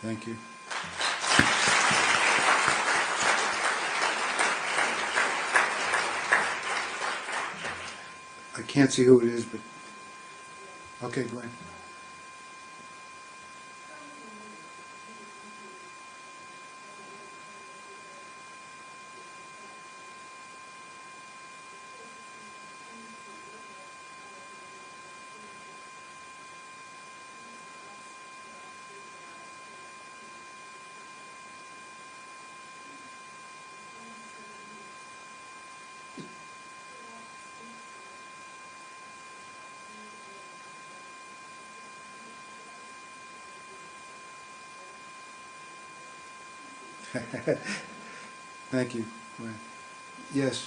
Thank you. I can't see who it is, but, okay, Glenn. Thank you, Glenn. Yes.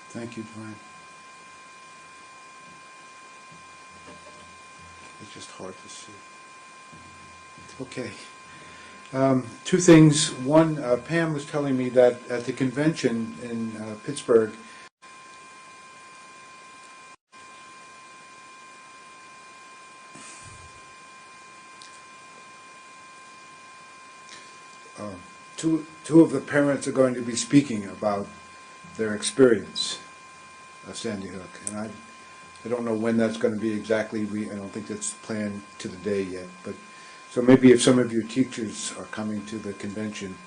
Thank you, Glenn. It's just hard to see. Okay. Two things. One, Pam was telling me that at the convention in Pittsburgh, two of the parents are going to be speaking about their experience of Sandy Hook, and I don't know when that's going to be exactly. I don't think that's planned to the day yet, but so maybe if some of your teachers are coming to the convention,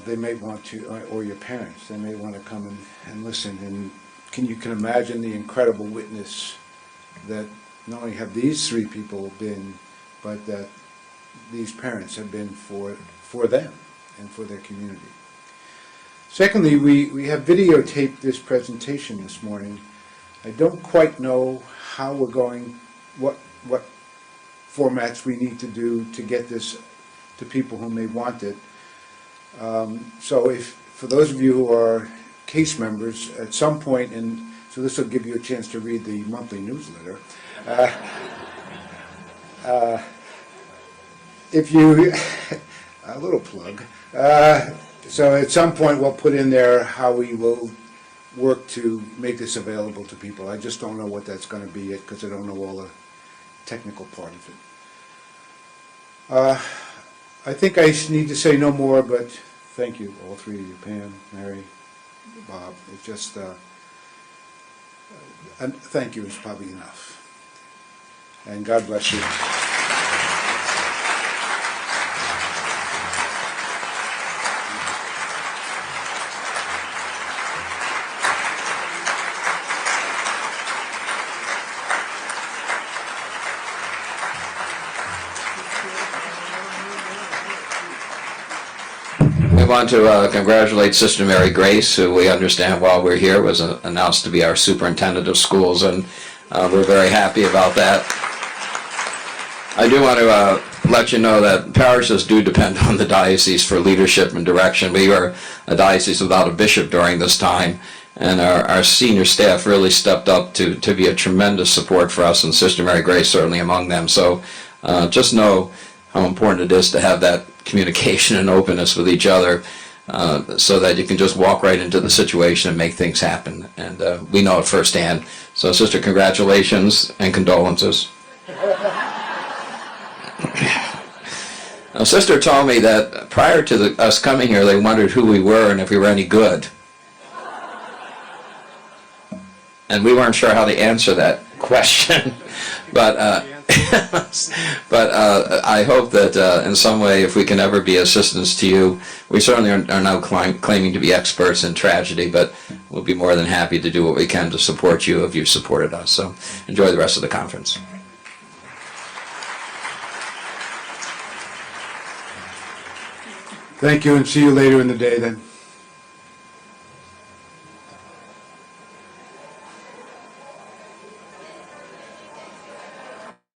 they may want to, or your parents, they may want to come and listen. And you can imagine the incredible witness that not only have these three people been, but that these parents have been for them and for their community. Secondly, we have videotaped this presentation this morning. I don't quite know how we're going, what formats we need to do to get this to people who may want it. So for those of you who are CACE members, at some point, and so this will give you a chance to read the monthly newsletter. If you, a little plug, so at some point we'll put in there how we will work to make this available to people. I just don't know what that's going to be yet because I don't know all the technical part of it. I think I need to say no more, but thank you, all three of you, Pam, Mary, Bob. It's just, thank you is probably enough. And God bless you. We want to congratulate Sister Mary Grace, who we understand while we're here was announced to be our superintendent of schools, and we're very happy about that. I do want to let you know that parishes do depend on the diocese for leadership and direction. We were a diocese without a bishop during this time, and our senior staff really stepped up to be a tremendous support for us, and Sister Mary Grace certainly among them. So just know how important it is to have that communication and openness with each other so that you can just walk right into the situation and make things happen. And we know it firsthand. So, Sister, congratulations and condolences. Now, Sister told me that prior to us coming here, they wondered who we were and if we were any good. And we weren't sure how to answer that question. But But I hope that in some way, if we can ever be assistance to you, we certainly are now claiming to be experts in tragedy, but we'll be more than happy to do what we can to support you if you've supported us. So enjoy the rest of the conference. Thank you, and see you later in the day then.